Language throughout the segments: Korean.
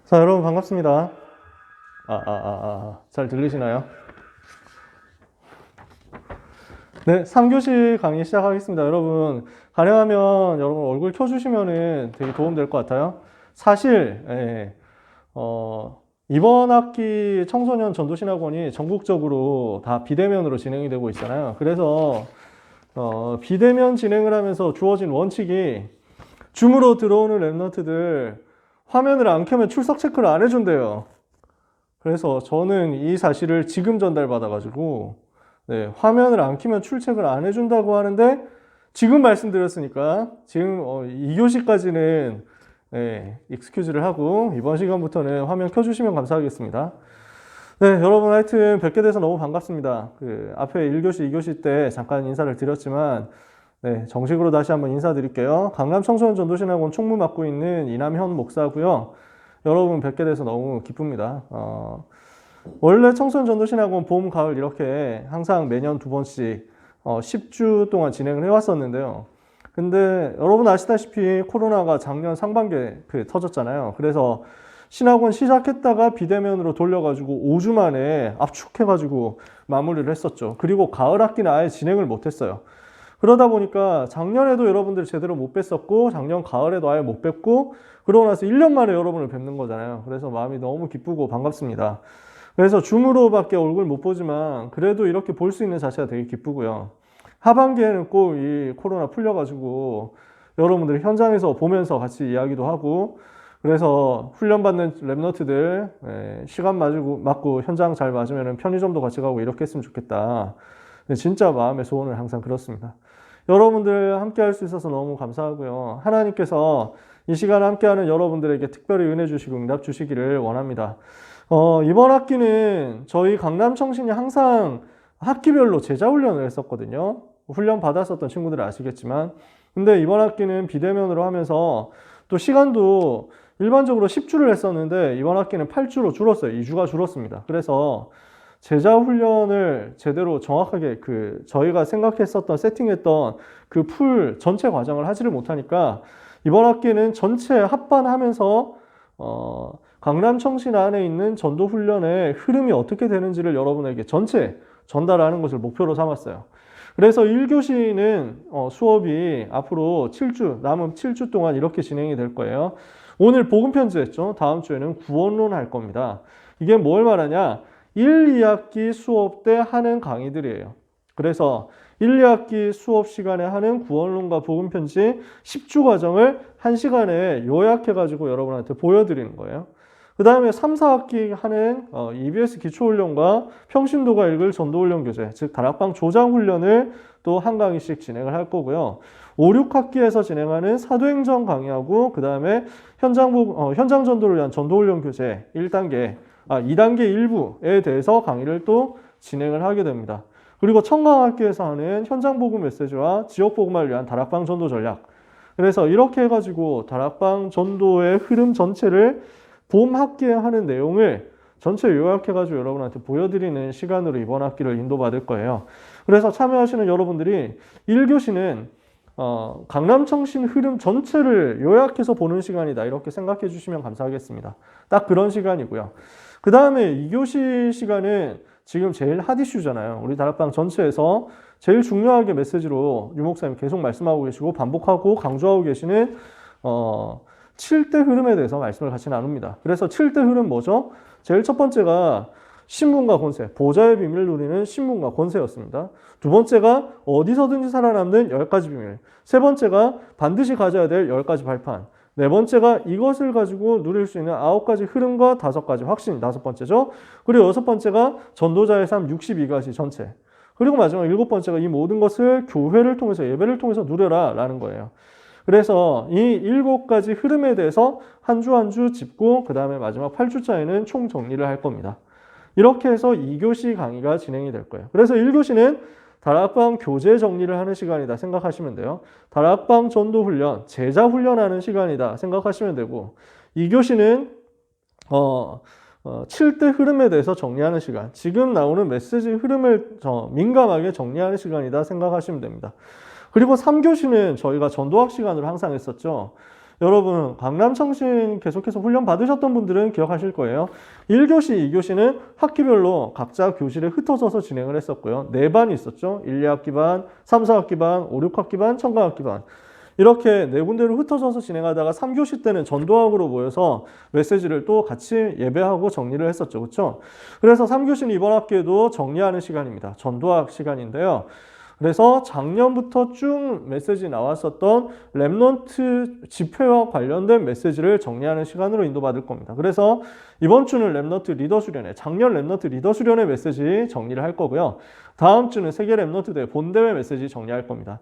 자, 여러분 반갑습니다. 잘 들리시나요? 네, 3교시 강의 시작하겠습니다. 여러분, 가능하면 여러분 얼굴 켜주시면은 되게 도움될 것 같아요. 사실, 이번 학기 청소년 전도신학원이 전국적으로 다 비대면으로 진행이 되고 있잖아요. 그래서, 비대면 진행을 하면서 주어진 원칙이 줌으로 들어오는 랩런트들 화면을 안 켜면 출석 체크를 안 해준대요. 그래서 저는 이 사실을 지금 전달받아가지고 네, 화면을 안 켜면 출첵을 안 해준다고 하는데 지금 말씀드렸으니까 지금 2교시까지는 익스큐즈를 하고 이번 시간부터는 화면 켜주시면 감사하겠습니다. 네, 여러분 하여튼 뵙게 돼서 너무 반갑습니다. 앞에 1교시, 2교시 때 잠깐 인사를 드렸지만 네, 정식으로 다시 한번 인사드릴게요. 강남 청소년 전도신학원 총무 맡고 있는 이남현 목사고요. 여러분 뵙게 돼서 너무 기쁩니다. 원래 청소년 전도신학원 봄, 가을 이렇게 항상 매년 2번씩 10주 동안 진행을 해왔었는데요. 근데 여러분 아시다시피 코로나가 작년 상반기에 터졌잖아요. 그래서 신학원 시작했다가 비대면으로 돌려가지고 5주 만에 압축해가지고 마무리를 했었죠. 그리고 가을 학기는 아예 진행을 못했어요. 그러다 보니까 작년에도 여러분들 제대로 못 뵀었고 작년 가을에도 아예 못 뵀고 그러고 나서 1년 만에 여러분을 뵙는 거잖아요. 그래서 마음이 너무 기쁘고 반갑습니다. 그래서 줌으로밖에 얼굴 못 보지만 그래도 이렇게 볼 수 있는 자체가 되게 기쁘고요. 하반기에는 꼭 이 코로나 풀려가지고 여러분들 현장에서 보면서 같이 이야기도 하고 그래서 훈련받는 랩너트들 시간 맞고 현장 잘 맞으면 편의점도 같이 가고 이렇게 했으면 좋겠다. 진짜 마음의 소원을 항상 그렇습니다. 여러분들 함께 할 수 있어서 너무 감사하고요. 하나님께서 이 시간 함께하는 여러분들에게 특별히 은혜 주시고 응답 주시기를 원합니다. 이번 학기는 저희 강남청신이 항상 학기별로 제자훈련을 했었거든요. 훈련 받았었던 친구들은 아시겠지만 근데 이번 학기는 비대면으로 하면서 또 시간도 일반적으로 10주를 했었는데 이번 학기는 8주로 줄었어요. 2주가 줄었습니다. 그래서 제자 훈련을 제대로 정확하게 저희가 생각했었던 세팅했던 그 풀 전체 과정을 하지를 못하니까 이번 학기는 전체 합반하면서 강남청신 안에 있는 전도 훈련의 흐름이 어떻게 되는지를 여러분에게 전체 전달하는 것을 목표로 삼았어요. 그래서 1교시는 수업이 앞으로 남은 7주 동안 이렇게 진행이 될 거예요. 오늘 복음 편지했죠. 다음 주에는 구원론 할 겁니다. 이게 뭘 말하냐? 1, 2학기 수업 때 하는 강의들이에요. 그래서 1, 2학기 수업 시간에 하는 구원론과 복음편지 10주 과정을 1시간에 요약해가지고 여러분한테 보여드리는 거예요. 그 다음에 3, 4학기 하는 EBS 기초훈련과 평신도가 읽을 전도훈련 교재, 즉 다락방 조장훈련을 또 한 강의씩 진행을 할 거고요. 5, 6학기에서 진행하는 사도행전 강의하고 그 다음에 현장 전도를 위한 전도훈련 교재 2단계 일부에 대해서 강의를 또 진행을 하게 됩니다. 그리고 청강학교에서 하는 현장복음 메시지와 지역복음을 위한 다락방 전도 전략. 그래서 이렇게 해가지고 다락방 전도의 흐름 전체를 봄 학기에 하는 내용을 전체 요약해가지고 여러분한테 보여드리는 시간으로 이번 학기를 인도받을 거예요. 그래서 참여하시는 여러분들이 1교시는 강남청신 흐름 전체를 요약해서 보는 시간이다. 이렇게 생각해 주시면 감사하겠습니다. 딱 그런 시간이고요. 그 다음에 2교시 시간은 지금 제일 핫 이슈잖아요. 우리 다락방 전체에서 제일 중요하게 메시지로 유 목사님 계속 말씀하고 계시고 반복하고 강조하고 계시는 7대 흐름에 대해서 말씀을 같이 나눕니다. 그래서 7대 흐름 뭐죠? 제일 첫 번째가 신분과 권세, 보좌의 비밀 누리는 신분과 권세였습니다. 두 번째가 어디서든지 살아남는 10가지 비밀. 세 번째가 반드시 가져야 될 10가지 발판. 네 번째가 이것을 가지고 누릴 수 있는 9가지 흐름과 5가지 확신, 5번째죠. 그리고 6번째가 전도자의 삶 62가지 전체. 그리고 마지막 7번째가 이 모든 것을 교회를 통해서 예배를 통해서 누려라 라는 거예요. 그래서 이 7가지 흐름에 대해서 한 주 한 주 짚고 그 다음에 마지막 8주차에는 총 정리를 할 겁니다. 이렇게 해서 2교시 강의가 진행이 될 거예요. 그래서 1교시는 다락방 교재 정리를 하는 시간이다 생각하시면 돼요. 다락방 전도 훈련, 제자 훈련하는 시간이다 생각하시면 되고 2교시는 7대 흐름에 대해서 정리하는 시간, 지금 나오는 메시지 흐름을 민감하게 정리하는 시간이다 생각하시면 됩니다. 그리고 3교시는 저희가 전도학 시간으로 항상 했었죠. 여러분 강남청신 계속해서 훈련 받으셨던 분들은 기억하실 거예요. 1교시, 2교시는 학기별로 각자 교실에 흩어져서 진행을 했었고요. 4반이 있었죠. 1, 2학기 반, 3, 4학기 반, 5, 6학기 반, 청강학기 반. 이렇게 4군데로 흩어져서 진행하다가 3교시 때는 전도학으로 모여서 메시지를 또 같이 예배하고 정리를 했었죠. 그렇죠? 그래서 3교시는 이번 학기에도 정리하는 시간입니다. 전도학 시간인데요. 그래서 작년부터 쭉 메시지 나왔었던 랩넌트 집회와 관련된 메시지를 정리하는 시간으로 인도받을 겁니다. 그래서 이번 주는 랩넌트 리더 수련회, 작년 랩넌트 리더 수련회 메시지 정리를 할 거고요. 다음 주는 세계 랩넌트 대회 본대회 메시지 정리할 겁니다.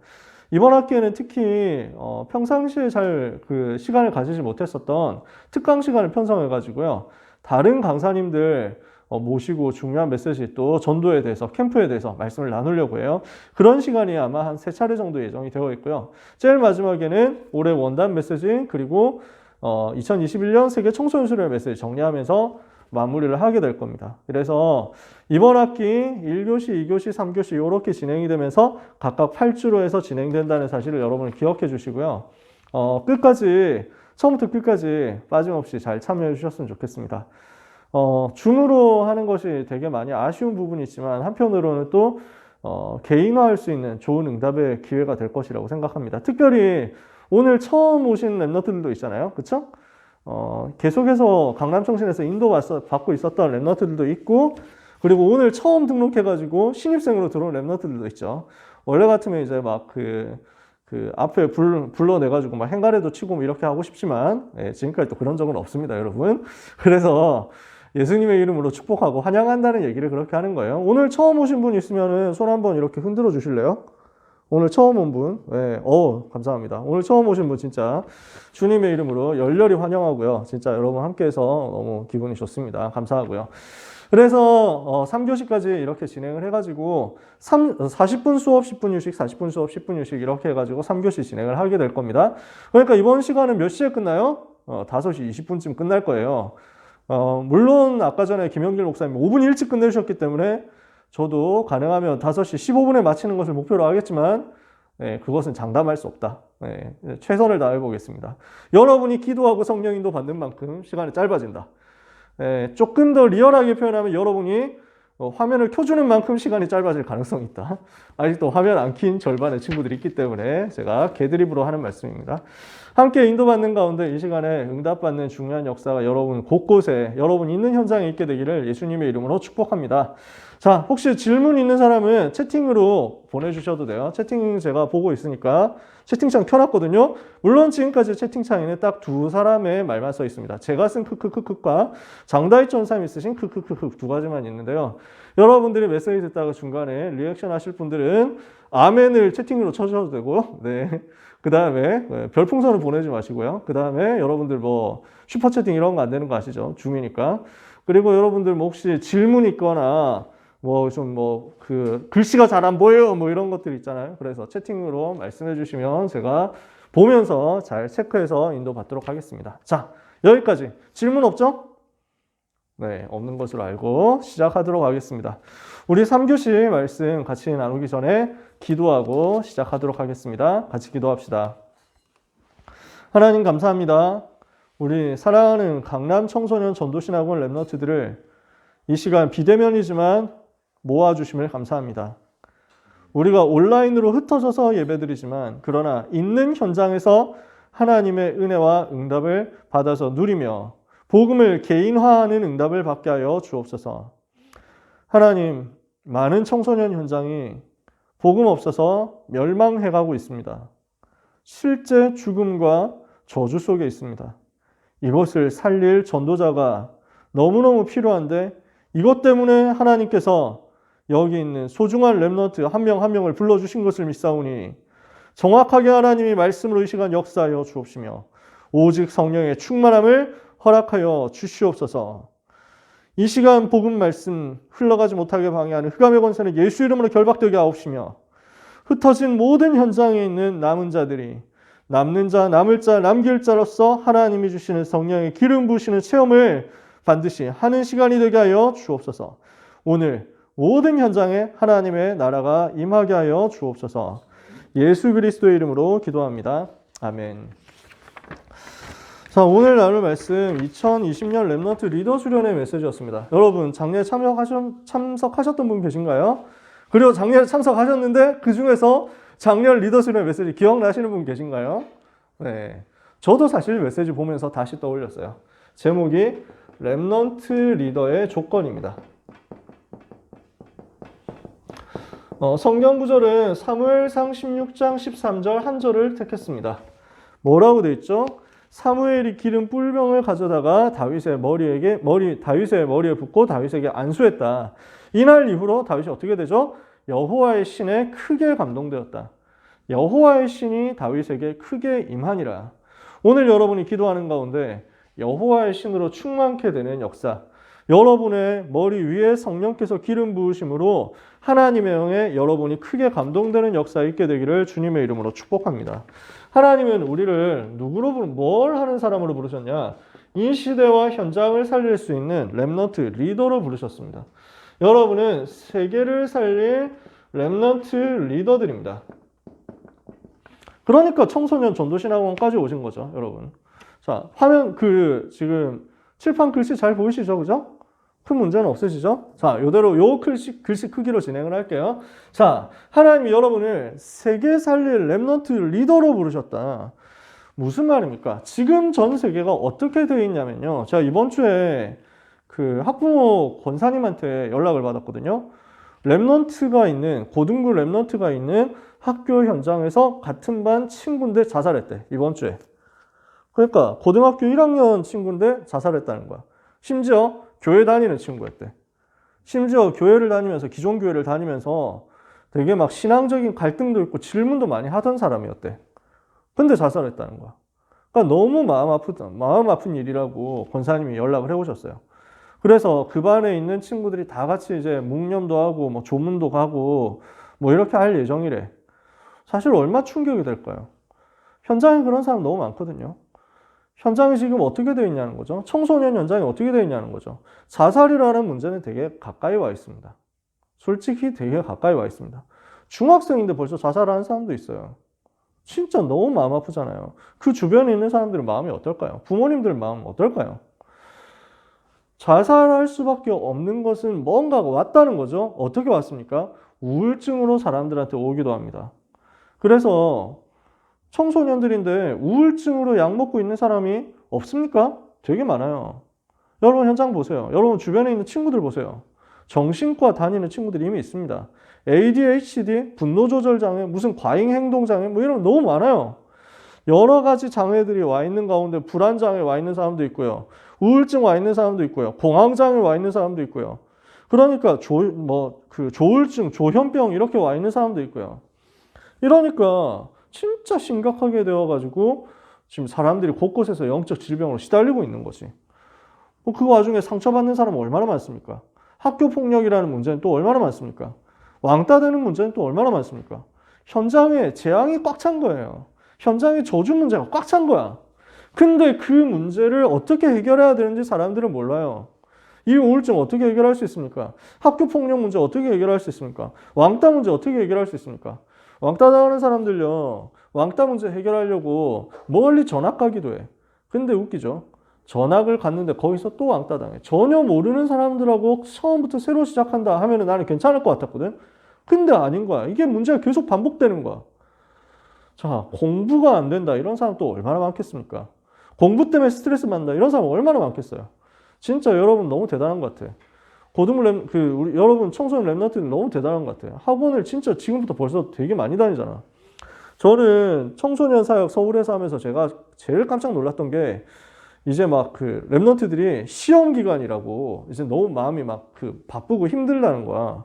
이번 학기에는 특히 평상시에 잘 그 시간을 가지지 못했었던 특강 시간을 편성해가지고요. 다른 강사님들 모시고 중요한 메시지 또 전도에 대해서 캠프에 대해서 말씀을 나누려고 해요. 그런 시간이 아마 한 3차례 정도 예정이 되어 있고요. 제일 마지막에는 올해 원단 메시지 그리고 2021년 세계 청소년 수련 메시지 정리하면서 마무리를 하게 될 겁니다. 그래서 이번 학기 1교시, 2교시, 3교시 이렇게 진행이 되면서 각각 8주로 해서 진행된다는 사실을 여러분 기억해 주시고요. 끝까지 처음부터 끝까지 빠짐없이 잘 참여해 주셨으면 좋겠습니다. 줌으로 하는 것이 되게 많이 아쉬운 부분이 있지만 한편으로는 또 개인화할 수 있는 좋은 응답의 기회가 될 것이라고 생각합니다. 특별히 오늘 처음 오신 랩너트들도 있잖아요. 그렇죠? 계속해서 강남청신에서 받고 있었던 랩너트들도 있고 그리고 오늘 처음 등록해가지고 신입생으로 들어온 랩너트들도 있죠. 원래 같으면 이제 막 앞에 불러내가지고 막 행가래도 치고 뭐 이렇게 하고 싶지만 지금까지 또 그런 적은 없습니다, 여러분. 그래서 예수님의 이름으로 축복하고 환영한다는 얘기를 그렇게 하는 거예요. 오늘 처음 오신 분 있으면은 손 한번 이렇게 흔들어 주실래요? 오늘 처음 온 분, 네, 감사합니다. 오늘 처음 오신 분 진짜 주님의 이름으로 열렬히 환영하고요. 진짜 여러분 함께해서 너무 기분이 좋습니다. 감사하고요. 그래서 3교시까지 이렇게 진행을 해가지고 40분 수업 10분 휴식, 40분 수업 10분 휴식 이렇게 해가지고 3교시 진행을 하게 될 겁니다. 그러니까 이번 시간은 몇 시에 끝나요? 5시 20분쯤 끝날 거예요. 물론 아까 전에 김영길 목사님 5분 일찍 끝내주셨기 때문에 저도 가능하면 5시 15분에 마치는 것을 목표로 하겠지만 그것은 장담할 수 없다. 최선을 다해 보겠습니다. 여러분이 기도하고 성령인도 받는 만큼 시간이 짧아진다. 조금 더 리얼하게 표현하면 여러분이 화면을 켜주는 만큼 시간이 짧아질 가능성이 있다. 아직도 화면 안 킨 절반의 친구들이 있기 때문에 제가 개드립으로 하는 말씀입니다. 함께 인도받는 가운데 이 시간에 응답받는 중요한 역사가 여러분 곳곳에 여러분 있는 현장에 있게 되기를 예수님의 이름으로 축복합니다. 자, 혹시 질문 있는 사람은 채팅으로 보내주셔도 돼요. 채팅 제가 보고 있으니까 채팅창 켜놨거든요. 물론 지금까지 채팅창에는 딱 2사람의 말만 써 있습니다. 제가 쓴 크크크크과 장다희 전사님이 쓰신 크크크크 2가지만 있는데요. 여러분들이 메시지 듣다가 중간에 리액션 하실 분들은 아멘을 채팅으로 쳐주셔도 되고, 네. 그 다음에 별풍선을 보내지 마시고요. 그 다음에 여러분들 뭐 슈퍼채팅 이런 거 안 되는 거 아시죠? 줌이니까. 그리고 여러분들 뭐 혹시 질문 있거나 글씨가 잘 안 보여요 뭐 이런 것들 있잖아요. 그래서 채팅으로 말씀해 주시면 제가 보면서 잘 체크해서 인도받도록 하겠습니다. 자, 여기까지. 질문 없죠? 네, 없는 것으로 알고 시작하도록 하겠습니다. 우리 3교시 말씀 같이 나누기 전에 기도하고 시작하도록 하겠습니다. 같이 기도합시다. 하나님 감사합니다. 우리 사랑하는 강남 청소년 전도신학원 랩너트들을 이 시간 비대면이지만 모아주심을 감사합니다. 우리가 온라인으로 흩어져서 예배드리지만 그러나 있는 현장에서 하나님의 은혜와 응답을 받아서 누리며 복음을 개인화하는 응답을 받게 하여 주옵소서. 하나님, 많은 청소년 현장이 복음 없어서 멸망해가고 있습니다. 실제 죽음과 저주 속에 있습니다. 이것을 살릴 전도자가 너무너무 필요한데 이것 때문에 하나님께서 여기 있는 소중한 랩너트 한 명 한 명을 불러주신 것을 믿사오니 정확하게 하나님이 말씀으로 이 시간 역사하여 주옵시며 오직 성령의 충만함을 허락하여 주시옵소서. 이 시간 복음 말씀 흘러가지 못하게 방해하는 흑암의 권세는 예수 이름으로 결박되게 하옵시며 흩어진 모든 현장에 있는 남은 자들이 남는 자, 남을 자, 남길 자로서 하나님이 주시는 성령의 기름 부으시는 체험을 반드시 하는 시간이 되게 하여 주옵소서. 오늘 모든 현장에 하나님의 나라가 임하게 하여 주옵소서. 예수 그리스도의 이름으로 기도합니다. 아멘. 자, 오늘 나눌 말씀 2020년 랩넌트 리더 수련회 메시지였습니다. 여러분 작년에 참석하셨던 분 계신가요? 그리고 작년에 참석하셨는데 그 중에서 작년 리더 수련회 메시지 기억나시는 분 계신가요? 네, 저도 사실 메시지 보면서 다시 떠올렸어요. 제목이 랩넌트 리더의 조건입니다. 성경 구절은 사무엘상 16장 13절 한 절을 택했습니다. 뭐라고 돼 있죠? 사무엘이 기름 뿔병을 가져다가 다윗의 머리에 붓고 다윗에게 안수했다. 이날 이후로 다윗이 어떻게 되죠? 여호와의 신에 크게 감동되었다. 여호와의 신이 다윗에게 크게 임하니라. 오늘 여러분이 기도하는 가운데 여호와의 신으로 충만케 되는 역사, 여러분의 머리 위에 성령께서 기름 부으심으로 하나님의 영에 여러분이 크게 감동되는 역사에 있게 되기를 주님의 이름으로 축복합니다. 하나님은 우리를 뭘 하는 사람으로 부르셨냐? 이 시대와 현장을 살릴 수 있는 랩넌트 리더로 부르셨습니다. 여러분은 세계를 살릴 랩넌트 리더들입니다. 그러니까 청소년 전도신학원까지 오신 거죠, 여러분. 자, 화면 지금 칠판 글씨 잘 보이시죠, 그죠? 큰 문제는 없으시죠? 자, 이대로 요 글씨 크기로 진행을 할게요. 자, 하나님이 여러분을 세계 살릴 랩넌트 리더로 부르셨다. 무슨 말입니까? 지금 전 세계가 어떻게 되어 있냐면요. 제가 이번 주에 그 학부모 권사님한테 연락을 받았거든요. 고등부 랩넌트가 있는 학교 현장에서 같은 반 친구인데 자살했대, 이번 주에. 그러니까 고등학교 1학년 친구인데 자살했다는 거야. 심지어 교회 다니는 친구였대. 심지어 교회를 다니면서, 기존 교회를 다니면서 되게 막 신앙적인 갈등도 있고 질문도 많이 하던 사람이었대. 근데 자살했다는 거야. 그러니까 너무 마음 아픈 일이라고 권사님이 연락을 해오셨어요. 그래서 그 반에 있는 친구들이 다 같이 이제 묵념도 하고 뭐 조문도 가고 뭐 이렇게 할 예정이래. 사실 얼마 충격이 될까요? 현장에 그런 사람 너무 많거든요. 현장이 지금 어떻게 되어 있냐는 거죠. 청소년 현장이 어떻게 되어 있냐는 거죠. 자살이라는 문제는 되게 가까이 와 있습니다. 솔직히 되게 가까이 와 있습니다. 중학생인데 벌써 자살하는 사람도 있어요. 진짜 너무 마음 아프잖아요. 그 주변에 있는 사람들의 마음이 어떨까요? 부모님들 마음은 어떨까요? 자살할 수밖에 없는 것은 뭔가가 왔다는 거죠. 어떻게 왔습니까? 우울증으로 사람들한테 오기도 합니다. 그래서 청소년들인데 우울증으로 약 먹고 있는 사람이 없습니까? 되게 많아요. 여러분 현장 보세요. 여러분 주변에 있는 친구들 보세요. 정신과 다니는 친구들이 이미 있습니다. ADHD, 분노조절장애, 무슨 과잉행동장애 뭐 이런 거 너무 많아요. 여러 가지 장애들이 와 있는 가운데 불안장애 와 있는 사람도 있고요. 우울증 와 있는 사람도 있고요. 공황장애 와 있는 사람도 있고요. 그러니까 조울증, 조현병 이렇게 와 있는 사람도 있고요. 이러니까 진짜 심각하게 되어가지고 지금 사람들이 곳곳에서 영적 질병으로 시달리고 있는 거지. 그 와중에 상처받는 사람은 얼마나 많습니까? 학교 폭력이라는 문제는 또 얼마나 많습니까? 왕따 되는 문제는 또 얼마나 많습니까? 현장에 재앙이 꽉 찬 거예요. 현장에 저주 문제가 꽉 찬 거야. 근데 그 문제를 어떻게 해결해야 되는지 사람들은 몰라요. 이 우울증 어떻게 해결할 수 있습니까? 학교 폭력 문제 어떻게 해결할 수 있습니까? 왕따 문제 어떻게 해결할 수 있습니까? 왕따 당하는 사람들요, 왕따 문제 해결하려고 멀리 전학 가기도 해. 근데 웃기죠? 전학을 갔는데 거기서 또 왕따 당해. 전혀 모르는 사람들하고 처음부터 새로 시작한다 하면은 나는 괜찮을 것 같았거든. 근데 아닌 거야. 이게 문제가 계속 반복되는 거야. 자, 공부가 안 된다 이런 사람 또 얼마나 많겠습니까? 공부 때문에 스트레스 받는다 이런 사람 얼마나 많겠어요? 진짜 여러분 너무 대단한 것 같아. 우리 여러분 청소년 랩넌트는 너무 대단한 것 같아요. 학원을 진짜 지금부터 벌써 되게 많이 다니잖아. 저는 청소년 사역 서울에서 하면서 제가 제일 깜짝 놀랐던 게 이제 막 랩넌트들이 시험 기간이라고 이제 너무 마음이 막 바쁘고 힘들다는 거야.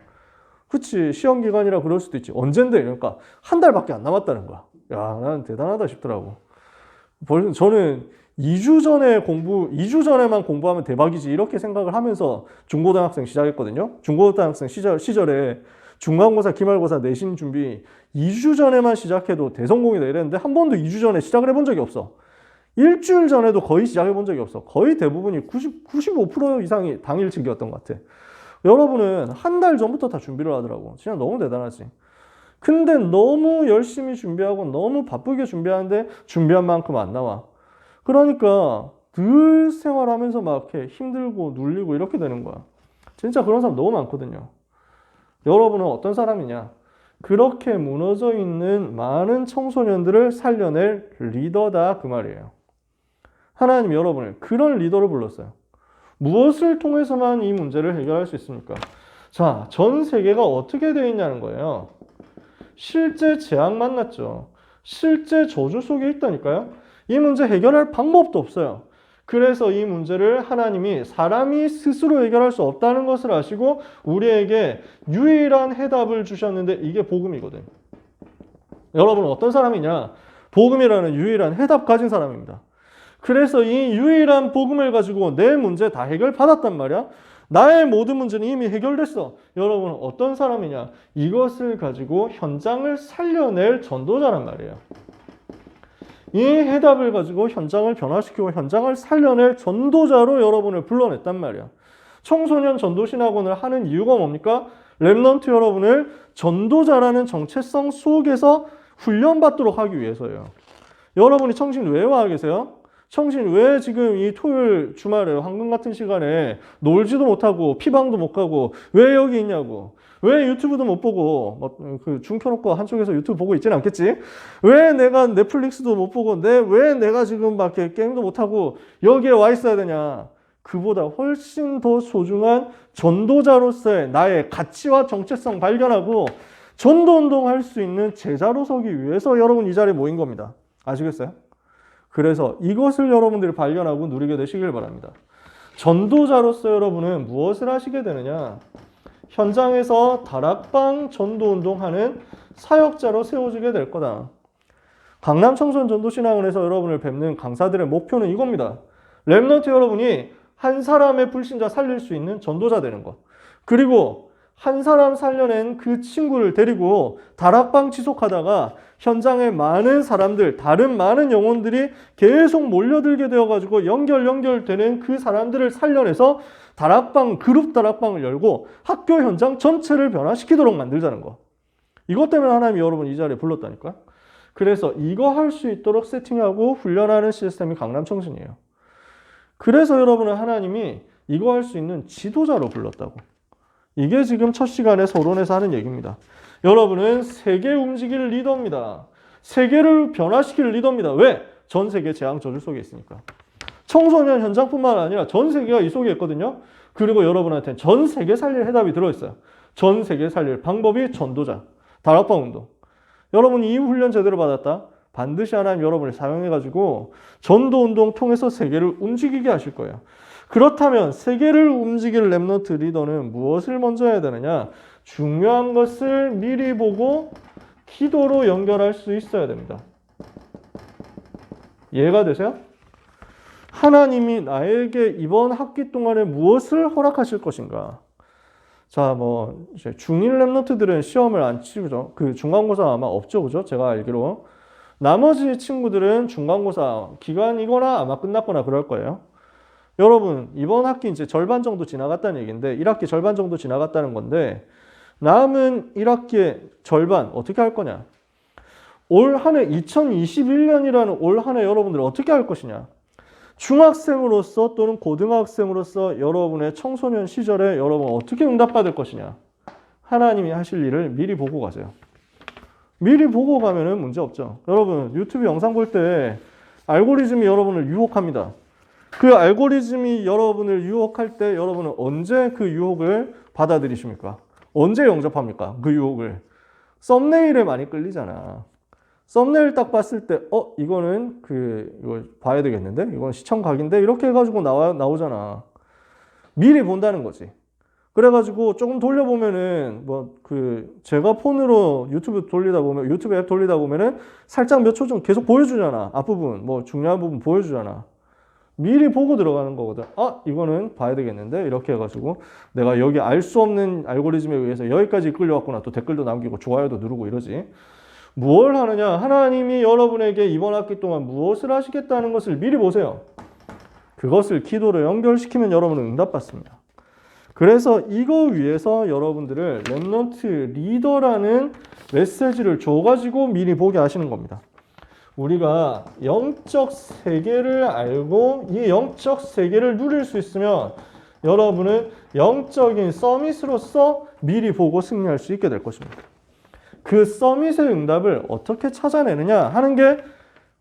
그치, 시험 기간이라 그럴 수도 있지. 언젠데? 그러니까 한 달밖에 안 남았다는 거야. 야, 나는 대단하다 싶더라고. 저는 2주 전에만 공부하면 대박이지 이렇게 생각을 하면서 중고등학생 시작했거든요. 중고등학생 시절에 중간고사, 기말고사 내신 준비 2주 전에만 시작해도 대성공이다 이랬는데 한 번도 2주 전에 시작을 해본 적이 없어. 일주일 전에도 거의 시작해 본 적이 없어. 거의 대부분이 95% 이상이 당일치기였던 것 같아. 여러분은 한 달 전부터 다 준비를 하더라고. 진짜 너무 대단하지. 근데 너무 열심히 준비하고 너무 바쁘게 준비하는데 준비한 만큼 안 나와. 그러니까 늘 생활하면서 막 이렇게 힘들고 눌리고 이렇게 되는 거야. 진짜 그런 사람 너무 많거든요. 여러분은 어떤 사람이냐? 그렇게 무너져 있는 많은 청소년들을 살려낼 리더다 그 말이에요. 하나님 여러분을 그런 리더로 불렀어요. 무엇을 통해서만 이 문제를 해결할 수 있습니까? 자, 전 세계가 어떻게 되어 있냐는 거예요. 실제 재앙 만났죠. 실제 저주 속에 있다니까요. 이 문제 해결할 방법도 없어요. 그래서 이 문제를 하나님이 사람이 스스로 해결할 수 없다는 것을 아시고 우리에게 유일한 해답을 주셨는데 이게 복음이거든. 여러분은 어떤 사람이냐? 복음이라는 유일한 해답 가진 사람입니다. 그래서 이 유일한 복음을 가지고 내 문제 다 해결받았단 말이야. 나의 모든 문제는 이미 해결됐어. 여러분은 어떤 사람이냐? 이것을 가지고 현장을 살려낼 전도자란 말이에요. 이 해답을 가지고 현장을 변화시키고 현장을 살려낼 전도자로 여러분을 불러냈단 말이야. 청소년 전도신학원을 하는 이유가 뭡니까? 랩넌트 여러분을 전도자라는 정체성 속에서 훈련받도록 하기 위해서예요. 여러분이 청신 왜 와 계세요? 청신 왜 지금 이 토요일 주말에 황금 같은 시간에 놀지도 못하고 피방도 못 가고 왜 여기 있냐고. 왜 유튜브도 못 보고 중 켜놓고 한쪽에서 유튜브 보고 있지는 않겠지? 왜 내가 넷플릭스도 못 보고 왜 내가 지금 막 게임도 못하고 여기에 와 있어야 되냐? 그보다 훨씬 더 소중한 전도자로서의 나의 가치와 정체성 발견하고 전도운동할 수 있는 제자로 서기 위해서 여러분 이 자리에 모인 겁니다. 아시겠어요? 그래서 이것을 여러분들이 발견하고 누리게 되시길 바랍니다. 전도자로서 여러분은 무엇을 하시게 되느냐? 현장에서 다락방 전도운동하는 사역자로 세워지게 될 거다. 강남 청소년 전도신학원에서 여러분을 뵙는 강사들의 목표는 이겁니다. 랩넌트 여러분이 한 사람의 불신자 살릴 수 있는 전도자 되는 것. 그리고 한 사람 살려낸 그 친구를 데리고 다락방 지속하다가 현장에 많은 사람들, 다른 많은 영혼들이 계속 몰려들게 되어가지고 연결되는 그 사람들을 살려내서 다락방, 그룹 다락방을 열고 학교 현장 전체를 변화시키도록 만들자는 거. 이것 때문에 하나님이 여러분 이 자리에 불렀다니까. 그래서 이거 할 수 있도록 세팅하고 훈련하는 시스템이 강남청신이에요. 그래서 여러분은 하나님이 이거 할 수 있는 지도자로 불렀다고. 이게 지금 첫 시간에 서론에서 하는 얘기입니다. 여러분은 세계 움직일 리더입니다. 세계를 변화시킬 리더입니다. 왜? 전 세계 재앙 저주 속에 있으니까. 청소년 현장뿐만 아니라 전 세계가 이 속에 있거든요. 그리고 여러분한테는 전 세계 살릴 해답이 들어있어요. 전 세계 살릴 방법이 전도자, 다락방 운동. 여러분이 이 훈련 제대로 받았다? 반드시 하나님 여러분을 사용해가지고 전도 운동 통해서 세계를 움직이게 하실 거예요. 그렇다면 세계를 움직일 랩넌트 리더는 무엇을 먼저 해야 되느냐? 중요한 것을 미리 보고 기도로 연결할 수 있어야 됩니다. 이해가 되세요? 하나님이 나에게 이번 학기 동안에 무엇을 허락하실 것인가? 자, 이제 중1 랩넌트들은 시험을 안 치죠. 그 중간고사 아마 없죠, 그죠? 제가 알기로. 나머지 친구들은 중간고사 기간이거나 아마 끝났거나 그럴 거예요. 여러분, 이번 학기 이제 절반 정도 지나갔다는 얘기인데, 1학기 절반 정도 지나갔다는 건데, 남은 1학기의 절반 어떻게 할 거냐? 올 한 해 2021년이라는 올 한 해 여러분들 어떻게 할 것이냐? 중학생으로서 또는 고등학생으로서 여러분의 청소년 시절에 여러분 어떻게 응답받을 것이냐? 하나님이 하실 일을 미리 보고 가세요. 미리 보고 가면은 문제 없죠. 여러분 유튜브 영상 볼 때 알고리즘이 여러분을 유혹합니다. 그 알고리즘이 여러분을 유혹할 때 여러분은 언제 그 유혹을 받아들이십니까? 언제 영접합니까? 그 유혹을. 썸네일에 많이 끌리잖아. 썸네일 딱 봤을 때, 이거는 이거 봐야 되겠는데? 이건 시청 각인데? 이렇게 해가지고 나오잖아. 미리 본다는 거지. 그래가지고 조금 돌려보면은, 제가 폰으로 유튜브 앱 돌리다 보면은 살짝 몇 초 좀 계속 보여주잖아. 앞부분, 중요한 부분 보여주잖아. 미리 보고 들어가는 거거든. 이거는 봐야 되겠는데? 이렇게 해가지고 내가 여기 알 수 없는 알고리즘에 의해서 여기까지 끌려왔구나. 또 댓글도 남기고 좋아요도 누르고 이러지. 무엇을 하느냐? 하나님이 여러분에게 이번 학기 동안 무엇을 하시겠다는 것을 미리 보세요. 그것을 기도로 연결시키면 여러분은 응답받습니다. 그래서 이거 위해서 여러분들을 랩넌트 리더라는 메시지를 줘가지고 미리 보게 하시는 겁니다. 우리가 영적 세계를 알고 이 영적 세계를 누릴 수 있으면 여러분은 영적인 서밋으로서 미리 보고 승리할 수 있게 될 것입니다. 그 서밋의 응답을 어떻게 찾아내느냐 하는 게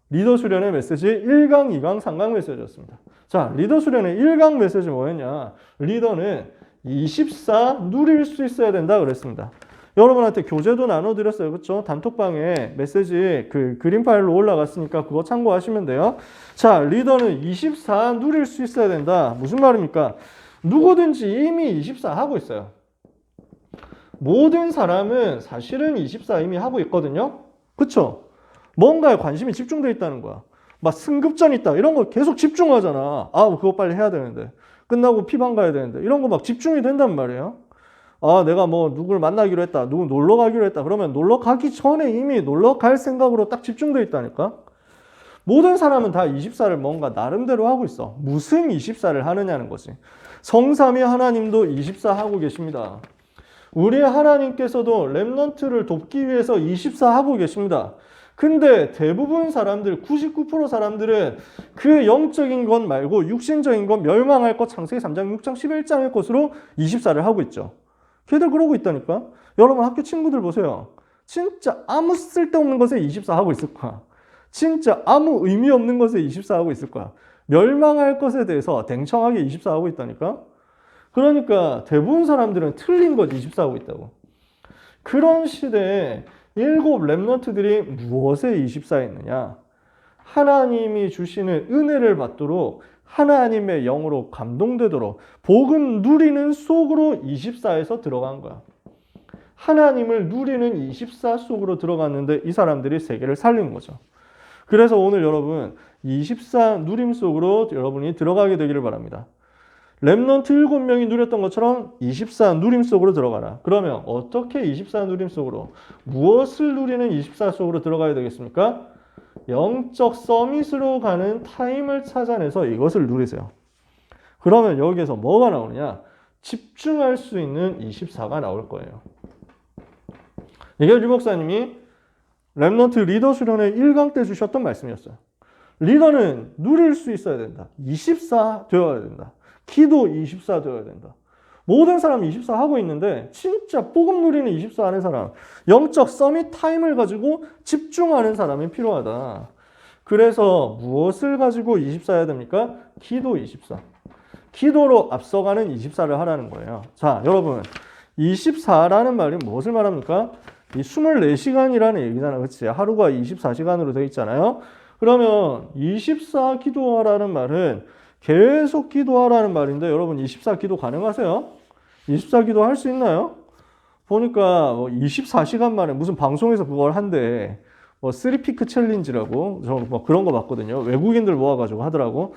리더 수련의 메시지 1강, 2강, 3강 메시지였습니다. 자, 리더 수련의 1강 메시지 뭐였냐? 리더는 24 누릴 수 있어야 된다 그랬습니다. 여러분한테 교재도 나눠드렸어요. 그렇죠? 단톡방에 메시지 그 그림 파일로 올라갔으니까 그거 참고하시면 돼요. 자, 리더는 24 누릴 수 있어야 된다. 무슨 말입니까? 누구든지 이미 24 하고 있어요. 모든 사람은 사실은 24 이미 하고 있거든요. 그렇죠? 뭔가에 관심이 집중되어 있다는 거야. 막 승급전 있다. 이런 거 계속 집중하잖아. 아, 그거 빨리 해야 되는데. 끝나고 피방 가야 되는데. 이런 거 막 집중이 된단 말이에요. 아, 내가 뭐 누구를 만나기로 했다. 누구 놀러 가기로 했다. 그러면 놀러 가기 전에 이미 놀러 갈 생각으로 딱 집중되어 있다니까. 모든 사람은 다 24를 뭔가 나름대로 하고 있어. 무슨 24를 하느냐는 거지. 성삼위 하나님도 24 하고 계십니다. 우리 하나님께서도 렘넌트를 돕기 위해서 24 하고 계십니다. 근데 대부분 사람들, 99% 사람들은 그 영적인 것 말고 육신적인 것, 멸망할 것, 창세기 3장, 6장, 11장의 것으로 24를 하고 있죠. 걔들 그러고 있다니까. 여러분 학교 친구들 보세요. 진짜 아무 쓸데없는 것에 24 하고 있을 거야. 진짜 아무 의미 없는 것에 24 하고 있을 거야. 멸망할 것에 대해서 댕청하게 24 하고 있다니까. 그러니까 대부분 사람들은 틀린 것 24 하고 있다고. 그런 시대에 7 렘넌트들이 무엇에 24 했느냐? 하나님이 주시는 은혜를 받도록 하나님의 영으로 감동되도록 복음 누리는 속으로 24에서 들어간 거야. 하나님을 누리는 24 속으로 들어갔는데 이 사람들이 세계를 살린 거죠. 그래서 오늘 여러분 24 누림 속으로 여러분이 들어가게 되기를 바랍니다. 렘넌트 7명이 누렸던 것처럼 24 누림 속으로 들어가라. 그러면 어떻게 24 누림 속으로, 무엇을 누리는 24 속으로 들어가야 되겠습니까? 영적 서밋으로 가는 타임을 찾아내서 이것을 누리세요. 그러면 여기에서 뭐가 나오느냐? 집중할 수 있는 24가 나올 거예요. 이게 류 목사님이 렘넌트 리더 수련회 1강 때 주셨던 말씀이었어요. 리더는 누릴 수 있어야 된다. 24 되어야 된다. 기도 24 되어야 된다. 모든 사람이 24 하고 있는데 진짜 복음 누리는 24 하는 사람, 영적 서밋 타임을 가지고 집중하는 사람이 필요하다. 그래서 무엇을 가지고 24 해야 됩니까? 기도 24. 기도로 앞서가는 24를 하라는 거예요. 자, 여러분 24라는 말이 무엇을 말합니까? 이 24시간이라는 얘기잖아요. 그렇지? 하루가 24시간으로 되어 있잖아요. 그러면 24 기도하라는 말은 계속 기도하라는 말인데 여러분 24 기도 가능하세요? 24 기도 할 수 있나요? 보니까 24시간 만에 무슨 방송에서 그걸 한대. 쓰리피크 챌린지라고 저 뭐 그런 거 봤거든요. 외국인들 모아가지고 하더라고.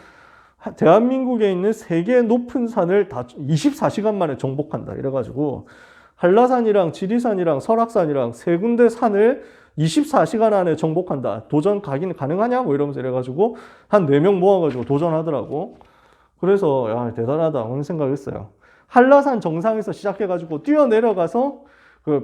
대한민국에 있는 세계 높은 산을 다 24시간 만에 정복한다. 이래가지고 한라산이랑 지리산이랑 설악산이랑 세 군데 산을 24시간 안에 정복한다. 도전 가능하냐고 이러면서 이래가지고 한 4명 모아가지고 도전하더라고. 그래서 야 대단하다 그런 생각을 했어요. 한라산 정상에서 시작해가지고 뛰어내려가서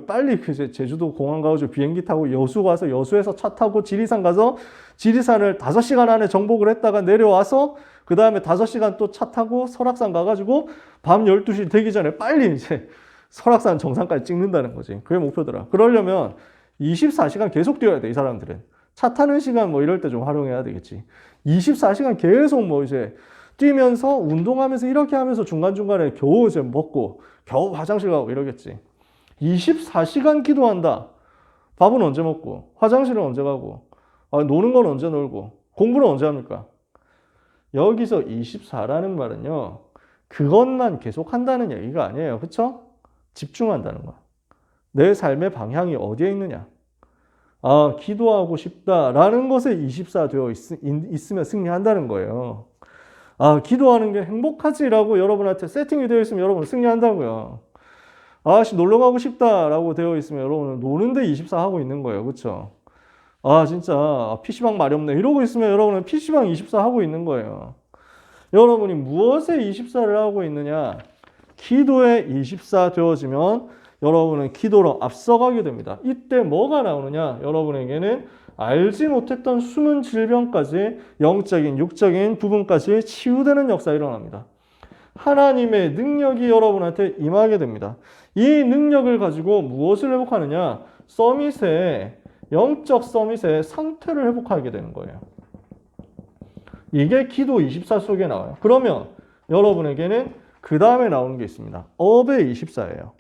빨리 제주도 공항 가가지고 비행기 타고 여수 가서 여수에서 차 타고 지리산 가서 지리산을 5시간 안에 정복을 했다가 내려와서 그 다음에 5시간 또 차 타고 설악산 가가지고 밤 12시 되기 전에 빨리 이제 설악산 정상까지 찍는다는 거지. 그게 목표더라. 그러려면 24시간 계속 뛰어야 돼, 이 사람들은. 차 타는 시간 뭐 이럴 때 좀 활용해야 되겠지. 24시간 계속 뭐 이제 뛰면서 운동하면서 이렇게 하면서 중간중간에 겨우 이제 먹고 겨우 화장실 가고 이러겠지. 24시간 기도한다. 밥은 언제 먹고 화장실은 언제 가고 노는 건 언제 놀고 공부는 언제 합니까? 여기서 24라는 말은요. 그것만 계속 한다는 얘기가 아니에요. 그렇죠? 집중한다는 거야. 내 삶의 방향이 어디에 있느냐? 기도하고 싶다라는 것에 24 되어 있으면 승리한다는 거예요. 기도하는 게 행복하지라고 여러분한테 세팅이 되어 있으면 여러분은 승리한다고요. 놀러 가고 싶다라고 되어 있으면 여러분은 노는데 24 하고 있는 거예요. 그렇죠? 진짜 PC방 마렵네 이러고 있으면 여러분은 PC방 24 하고 있는 거예요. 여러분이 무엇에 24를 하고 있느냐? 기도에 24 되어지면 여러분은 기도로 앞서가게 됩니다. 이때 뭐가 나오느냐? 여러분에게는 알지 못했던 숨은 질병까지 영적인, 육적인 부분까지 치유되는 역사가 일어납니다. 하나님의 능력이 여러분한테 임하게 됩니다. 이 능력을 가지고 무엇을 회복하느냐? 영적 서밋의 상태를 회복하게 되는 거예요. 이게 기도 24 속에 나와요. 그러면 여러분에게는 그 다음에 나오는 게 있습니다. 업의 24예요.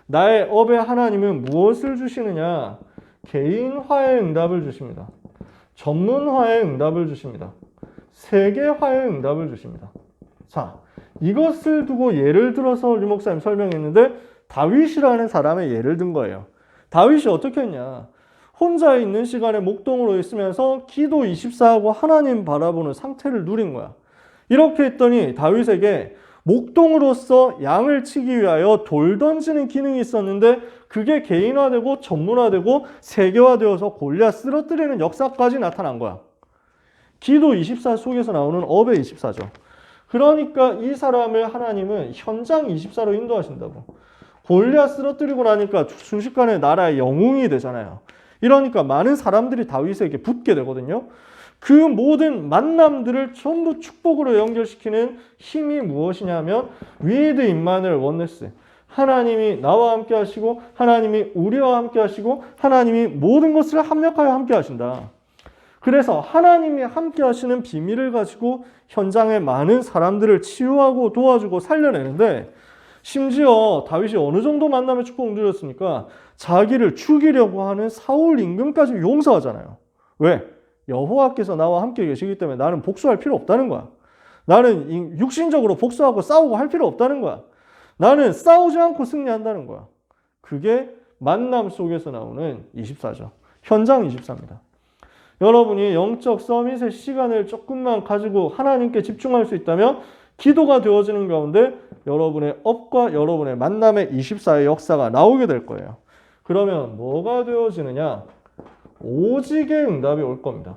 나의 업에 하나님은 무엇을 주시느냐? 개인화의 응답을 주십니다. 전문화의 응답을 주십니다. 세계화의 응답을 주십니다. 자, 이것을 두고 예를 들어서 류 목사님 설명했는데 다윗이라는 사람의 예를 든 거예요. 다윗이 어떻게 했냐? 혼자 있는 시간에 목동으로 있으면서 기도 24하고 하나님 바라보는 상태를 누린 거야. 이렇게 했더니 다윗에게 목동으로서 양을 치기 위하여 돌 던지는 기능이 있었는데 그게 개인화되고 전문화되고 세계화되어서 골리앗 쓰러뜨리는 역사까지 나타난 거야. 기도 24 속에서 나오는 업의 24죠. 그러니까 이 사람을 하나님은 현장 24로 인도하신다고. 골리앗 쓰러뜨리고 나니까 순식간에 나라의 영웅이 되잖아요. 이러니까 많은 사람들이 다윗에게 붙게 되거든요. 그 모든 만남들을 전부 축복으로 연결시키는 힘이 무엇이냐면 with 임마누엘 원네스. 하나님이 나와 함께 하시고 하나님이 우리와 함께 하시고 하나님이 모든 것을 합력하여 함께 하신다. 그래서 하나님이 함께 하시는 비밀을 가지고 현장의 많은 사람들을 치유하고 도와주고 살려내는데 심지어 다윗이 어느 정도 만남의 축복을 누렸습니까? 자기를 죽이려고 하는 사울 임금까지 용서하잖아요. 왜? 여호와께서 나와 함께 계시기 때문에 나는 복수할 필요 없다는 거야. 나는 육신적으로 복수하고 싸우고 할 필요 없다는 거야. 나는 싸우지 않고 승리한다는 거야. 그게 만남 속에서 나오는 24죠. 현장 24입니다. 여러분이 영적 서밋의 시간을 조금만 가지고 하나님께 집중할 수 있다면 기도가 되어지는 가운데 여러분의 업과 여러분의 만남의 24의 역사가 나오게 될 거예요. 그러면 뭐가 되어지느냐? 오직의 응답이 올 겁니다.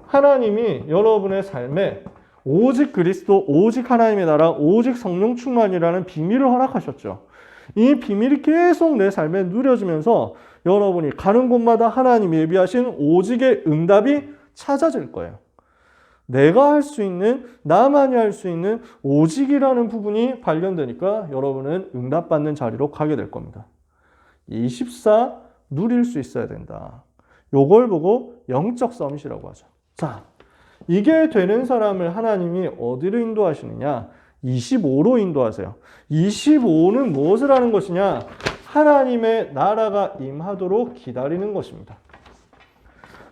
하나님이 여러분의 삶에 오직 그리스도, 오직 하나님의 나라, 오직 성령 충만이라는 비밀을 허락하셨죠. 이 비밀이 계속 내 삶에 누려지면서 여러분이 가는 곳마다 하나님이 예비하신 오직의 응답이 찾아질 거예요. 내가 할 수 있는, 나만이 할 수 있는 오직이라는 부분이 발견되니까 여러분은 응답받는 자리로 가게 될 겁니다. 24 누릴 수 있어야 된다. 요걸 보고 영적 서밋이라고 하죠. 자, 이게 되는 사람을 하나님이 어디로 인도하시느냐? 25로 인도하세요. 25는 무엇을 하는 것이냐? 하나님의 나라가 임하도록 기다리는 것입니다.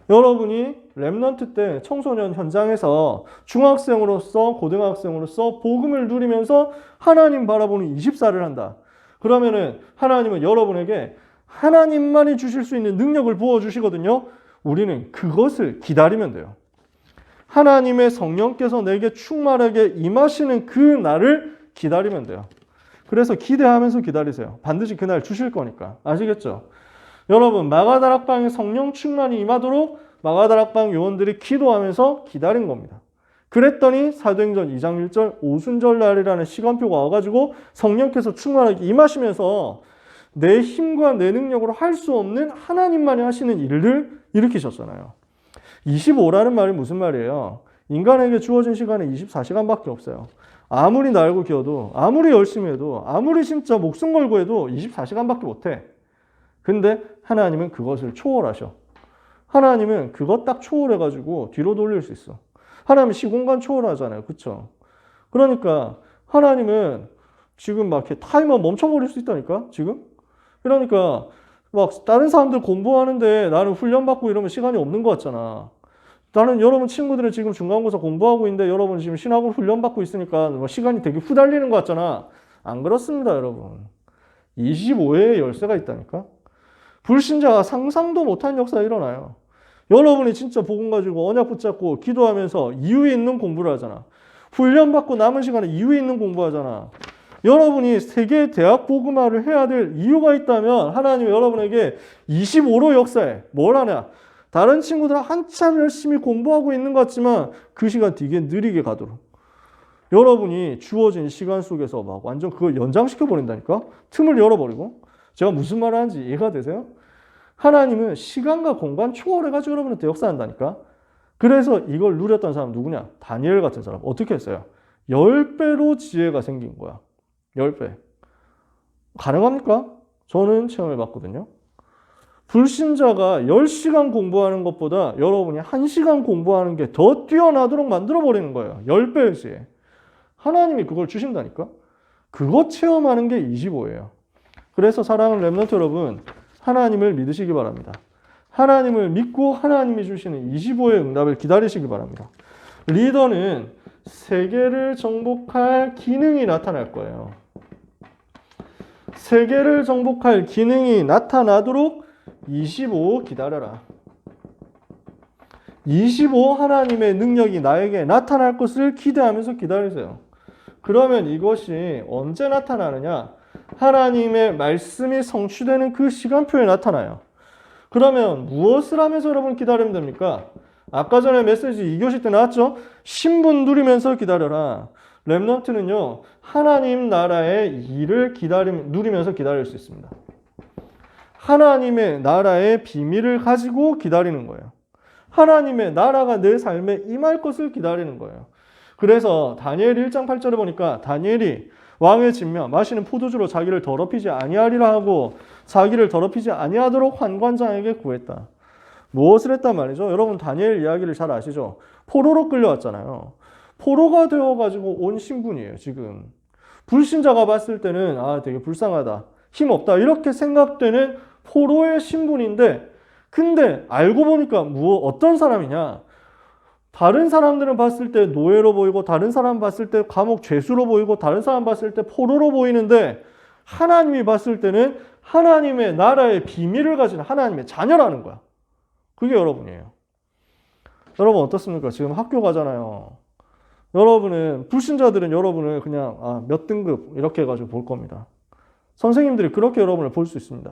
여러분이 렘넌트 때 청소년 현장에서 중학생으로서 고등학생으로서 복음을 누리면서 하나님 바라보는 24를 한다. 그러면은 하나님은 여러분에게 하나님만이 주실 수 있는 능력을 부어주시거든요. 우리는 그것을 기다리면 돼요. 하나님의 성령께서 내게 충만하게 임하시는 그 날을 기다리면 돼요. 그래서 기대하면서 기다리세요. 반드시 그날 주실 거니까. 아시겠죠? 여러분, 마가다락방에 성령 충만이 임하도록 마가다락방 요원들이 기도하면서 기다린 겁니다. 그랬더니 사도행전 2장 1절 오순절 날이라는 시간표가 와가지고 성령께서 충만하게 임하시면서 내 힘과 내 능력으로 할 수 없는 하나님만이 하시는 일을 일으키셨잖아요. 25라는 말이 무슨 말이에요? 인간에게 주어진 시간은 24시간밖에 없어요. 아무리 날고 기어도, 아무리 열심히 해도, 아무리 진짜 목숨 걸고 해도 24시간밖에 못해. 근데 하나님은 그것을 초월하셔. 하나님은 그것 딱 초월해가지고 뒤로 돌릴 수 있어. 하나님은 시공간 초월하잖아요. 그쵸? 그러니까 하나님은 지금 막 이렇게 타이머 멈춰버릴 수 있다니까? 지금? 그러니까 막 다른 사람들 공부하는데 나는 훈련받고 이러면 시간이 없는 것 같잖아. 나는 여러분 친구들은 지금 중간고사 공부하고 있는데 여러분 지금 신학을 훈련받고 있으니까 시간이 되게 후달리는 것 같잖아. 안 그렇습니다, 여러분. 25회의 열쇠가 있다니까? 불신자가 상상도 못한 역사가 일어나요. 여러분이 진짜 복음 가지고 언약 붙잡고 기도하면서 이유 있는 공부를 하잖아. 훈련받고 남은 시간에 이유 있는 공부하잖아. 여러분이 세계 대학 복음화를 해야 될 이유가 있다면 하나님이 여러분에게 25로 역사해. 뭘 하냐? 다른 친구들은 한참 열심히 공부하고 있는 것 같지만 그 시간 되게 느리게 가도록. 여러분이 주어진 시간 속에서 막 완전 그걸 연장시켜 버린다니까? 틈을 열어버리고. 제가 무슨 말을 하는지 이해가 되세요? 하나님은 시간과 공간 초월해가지고 여러분한테 역사한다니까. 그래서 이걸 누렸던 사람 누구냐? 다니엘 같은 사람. 어떻게 했어요? 10배로 지혜가 생긴 거야. 10배. 가능합니까? 저는 체험해 봤거든요. 불신자가 10시간 공부하는 것보다 여러분이 1시간 공부하는 게 더 뛰어나도록 만들어버리는 거예요. 10배의 지혜. 하나님이 그걸 주신다니까? 그것 체험하는 게 25예요. 그래서 사랑하는 렘넌트 여러분, 하나님을 믿으시기 바랍니다. 하나님을 믿고 하나님이 주시는 25의 응답을 기다리시기 바랍니다. 리더는 세계를 정복할 기능이 나타날 거예요. 세계를 정복할 기능이 나타나도록 25 기다려라. 25 하나님의 능력이 나에게 나타날 것을 기대하면서 기다리세요. 그러면 이것이 언제 나타나느냐? 하나님의 말씀이 성취되는 그 시간표에 나타나요. 그러면 무엇을 하면서 여러분 기다리면 됩니까? 아까 전에 메시지 2교시 때 나왔죠? 신분 누리면서 기다려라. 렘넌트는요, 하나님 나라의 일을 누리면서 기다릴 수 있습니다. 하나님의 나라의 비밀을 가지고 기다리는 거예요. 하나님의 나라가 내 삶에 임할 것을 기다리는 거예요. 그래서 다니엘 1장 8절에 보니까 다니엘이 왕의 진면 마시는 포도주로 자기를 더럽히지 아니하리라 하고 자기를 더럽히지 아니하도록 환관장에게 구했다. 무엇을 했단 말이죠? 여러분 다니엘 이야기를 잘 아시죠? 포로로 끌려왔잖아요. 포로가 되어가지고 온 신분이에요, 지금. 불신자가 봤을 때는 되게 불쌍하다, 힘없다 이렇게 생각되는 포로의 신분인데, 근데 알고 보니까 어떤 사람이냐? 다른 사람들은 봤을 때 노예로 보이고, 다른 사람 봤을 때 감옥 죄수로 보이고, 다른 사람 봤을 때 포로로 보이는데, 하나님이 봤을 때는 하나님의 나라의 비밀을 가진 하나님의 자녀라는 거야. 그게 여러분이에요. 여러분 어떻습니까? 지금 학교 가잖아요. 여러분은, 불신자들은 여러분을 그냥 몇 등급 이렇게 해가지고 볼 겁니다. 선생님들이 그렇게 여러분을 볼 수 있습니다.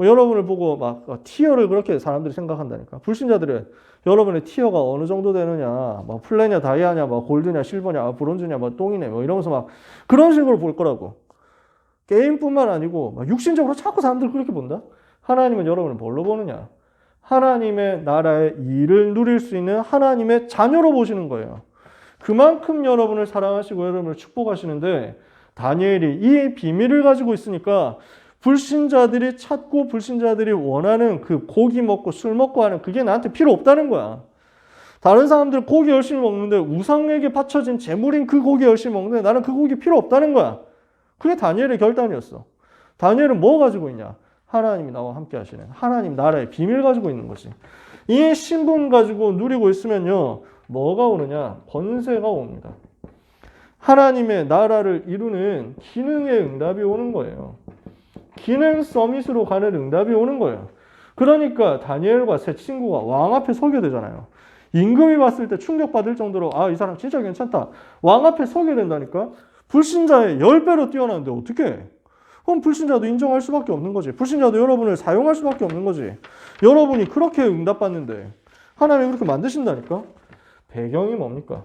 여러분을 보고 막 티어를 그렇게 사람들이 생각한다니까. 불신자들은 여러분의 티어가 어느 정도 되느냐, 플래냐, 다이아냐, 골드냐, 실버냐, 브론즈냐, 똥이네, 이러면서 막 그런 식으로 볼 거라고. 게임뿐만 아니고 육신적으로 자꾸 사람들 그렇게 본다? 하나님은 여러분을 뭘로 보느냐? 하나님의 나라의 일을 누릴 수 있는 하나님의 자녀로 보시는 거예요. 그만큼 여러분을 사랑하시고 여러분을 축복하시는데, 다니엘이 이 비밀을 가지고 있으니까 불신자들이 찾고 불신자들이 원하는 그 고기 먹고 술 먹고 하는 그게 나한테 필요 없다는 거야. 다른 사람들 고기 열심히 먹는데, 우상에게 바쳐진 재물인 그 고기 열심히 먹는데 나는 그 고기 필요 없다는 거야. 그게 다니엘의 결단이었어. 다니엘은 뭐 가지고 있냐? 하나님이 나와 함께 하시는 하나님 나라의 비밀 가지고 있는 거지. 이 신분 가지고 누리고 있으면요, 뭐가 오느냐? 권세가 옵니다. 하나님의 나라를 이루는 기능의 응답이 오는 거예요. 기능 서밋으로 가는 응답이 오는 거예요. 그러니까 다니엘과 세 친구가 왕 앞에 서게 되잖아요. 임금이 봤을 때 충격받을 정도로 이 사람 진짜 괜찮다. 왕 앞에 서게 된다니까. 불신자의 10배로 뛰어나는데 어떻게 해? 그럼 불신자도 인정할 수밖에 없는 거지. 불신자도 여러분을 사용할 수밖에 없는 거지. 여러분이 그렇게 응답받는데 하나님이 그렇게 만드신다니까. 배경이 뭡니까?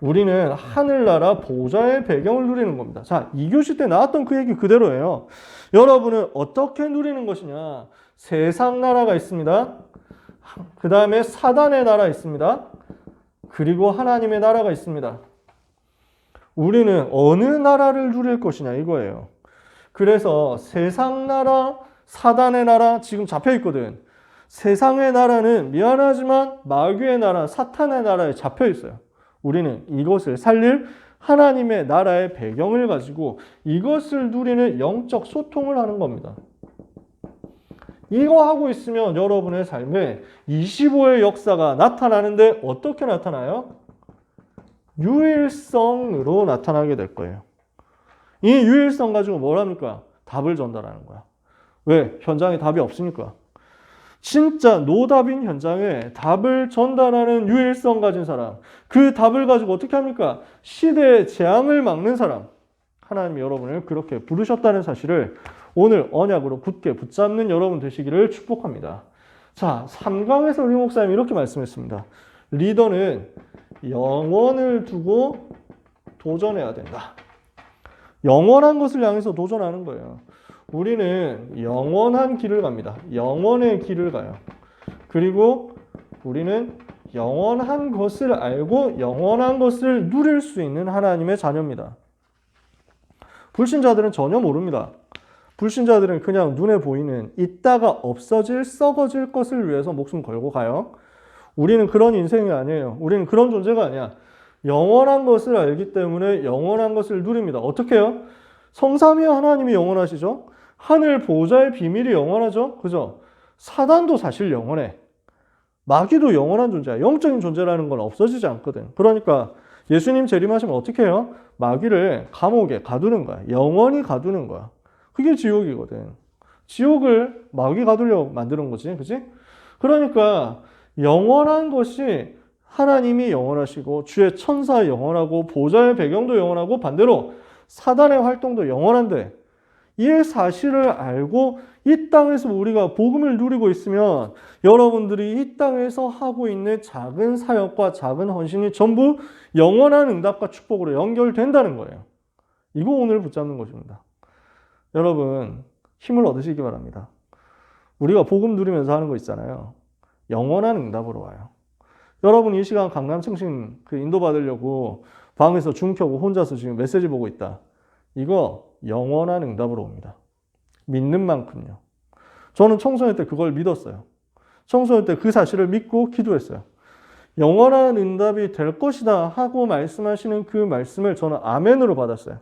우리는 하늘나라 보좌의 배경을 누리는 겁니다. 자, 2교시 때 나왔던 그 얘기 그대로예요. 여러분은 어떻게 누리는 것이냐? 세상 나라가 있습니다. 그 다음에 사단의 나라 있습니다. 그리고 하나님의 나라가 있습니다. 우리는 어느 나라를 누릴 것이냐 이거예요. 그래서 세상 나라, 사단의 나라 지금 잡혀 있거든. 세상의 나라는 미안하지만 마귀의 나라, 사탄의 나라에 잡혀 있어요. 우리는 이것을 살릴 하나님의 나라의 배경을 가지고 이것을 누리는 영적 소통을 하는 겁니다. 이거 하고 있으면 여러분의 삶에 25의 역사가 나타나는데 어떻게 나타나요? 유일성으로 나타나게 될 거예요. 이 유일성 가지고 뭘 합니까? 답을 전달하는 거야. 왜? 현장에 답이 없으니까. 진짜 노답인 현장에 답을 전달하는 유일성 가진 사람, 그 답을 가지고 어떻게 합니까? 시대의 재앙을 막는 사람. 하나님이 여러분을 그렇게 부르셨다는 사실을 오늘 언약으로 굳게 붙잡는 여러분 되시기를 축복합니다. 자, 3강에서 우리 목사님이 이렇게 말씀했습니다. 리더는 영원을 두고 도전해야 된다. 영원한 것을 향해서 도전하는 거예요. 우리는 영원한 길을 갑니다. 영원의 길을 가요. 그리고 우리는 영원한 것을 알고 영원한 것을 누릴 수 있는 하나님의 자녀입니다. 불신자들은 전혀 모릅니다. 불신자들은 그냥 눈에 보이는 있다가 없어질 썩어질 것을 위해서 목숨 걸고 가요. 우리는 그런 인생이 아니에요. 우리는 그런 존재가 아니야. 영원한 것을 알기 때문에 영원한 것을 누립니다. 어떻게 해요? 성삼위 하나님이 영원하시죠? 하늘 보호자의 비밀이 영원하죠? 그죠? 사단도 사실 영원해. 마귀도 영원한 존재야. 영적인 존재라는 건 없어지지 않거든. 그러니까 예수님 재림하시면 어떻게 해요? 마귀를 감옥에 가두는 거야. 영원히 가두는 거야. 그게 지옥이거든. 지옥을 마귀 가두려고 만드는 거지. 그치? 그러니까 영원한 것이 하나님이 영원하시고 주의 천사 영원하고 보좌의 배경도 영원하고 반대로 사단의 활동도 영원한데 이 사실을 알고 이 땅에서 우리가 복음을 누리고 있으면 여러분들이 이 땅에서 하고 있는 작은 사역과 작은 헌신이 전부 영원한 응답과 축복으로 연결된다는 거예요. 이거 오늘 붙잡는 것입니다. 여러분 힘을 얻으시기 바랍니다. 우리가 복음 누리면서 하는 거 있잖아요. 영원한 응답으로 와요. 여러분 이 시간 강남층신 인도받으려고 방에서 줌 켜고 혼자서 지금 메시지 보고 있다. 이거 영원한 응답으로 옵니다. 믿는 만큼요. 저는 청소년 때 그걸 믿었어요. 청소년 때 그 사실을 믿고 기도했어요. 영원한 응답이 될 것이다 하고 말씀하시는 그 말씀을 저는 아멘으로 받았어요.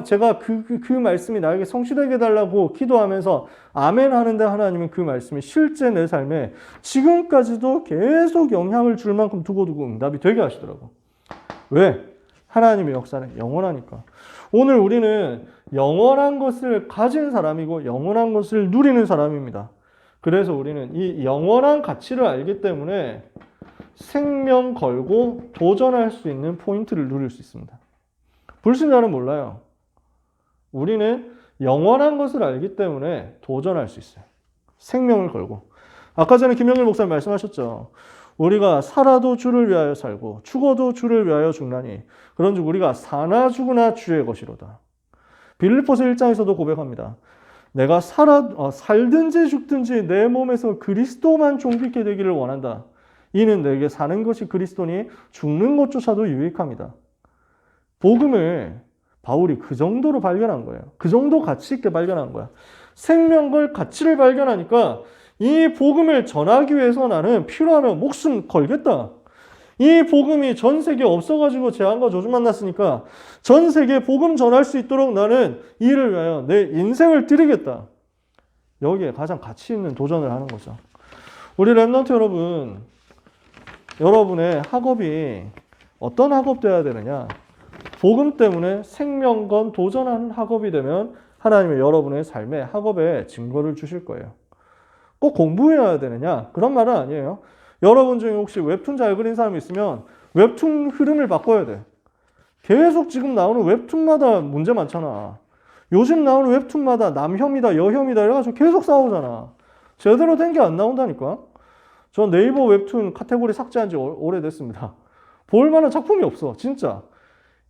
제가 그 말씀이 나에게 성취되게 해달라고 기도하면서 아멘 하는데 하나님은 그 말씀이 실제 내 삶에 지금까지도 계속 영향을 줄 만큼 두고두고 응답이 되게 하시더라고. 왜? 하나님의 역사는 영원하니까. 오늘 우리는 영원한 것을 가진 사람이고 영원한 것을 누리는 사람입니다. 그래서 우리는 이 영원한 가치를 알기 때문에 생명 걸고 도전할 수 있는 포인트를 누릴 수 있습니다. 불신자는 몰라요. 우리는 영원한 것을 알기 때문에 도전할 수 있어요. 생명을 걸고. 아까 전에 김영일 목사님 말씀하셨죠. 우리가 살아도 주를 위하여 살고 죽어도 주를 위하여 죽나니 그런즉 우리가 사나 죽으나 주의 것이로다. 빌립보서 1장에서도 고백합니다. 내가 살든지 죽든지 내 몸에서 그리스도만 존귀케 되기를 원한다. 이는 내게 사는 것이 그리스도니 죽는 것조차도 유익합니다. 복음을 바울이 그 정도로 발견한 거예요. 그 정도 가치 있게 발견한 거야. 생명걸 가치를 발견하니까 이 복음을 전하기 위해서 나는 필요하면 목숨 걸겠다. 이 복음이 전 세계에 없어가지고 재앙과 저주 만났으니까 전 세계에 복음 전할 수 있도록 나는 이를 위하여 내 인생을 드리겠다. 여기에 가장 가치 있는 도전을 하는 거죠. 우리 렘넌트 여러분, 여러분의 학업이 어떤 학업 돼야 되느냐? 복음 때문에 생명 건 도전하는 학업이 되면 하나님은 여러분의 삶에 학업에 증거를 주실 거예요. 꼭 공부해야 되느냐? 그런 말은 아니에요. 여러분 중에 혹시 웹툰 잘 그린 사람이 있으면 웹툰 흐름을 바꿔야 돼. 계속 지금 나오는 웹툰마다 문제 많잖아. 요즘 나오는 웹툰마다 남혐이다, 여혐이다 이래가지고 계속 싸우잖아. 제대로 된 게 안 나온다니까. 저 네이버 웹툰 카테고리 삭제한 지 오래됐습니다. 볼 만한 작품이 없어, 진짜.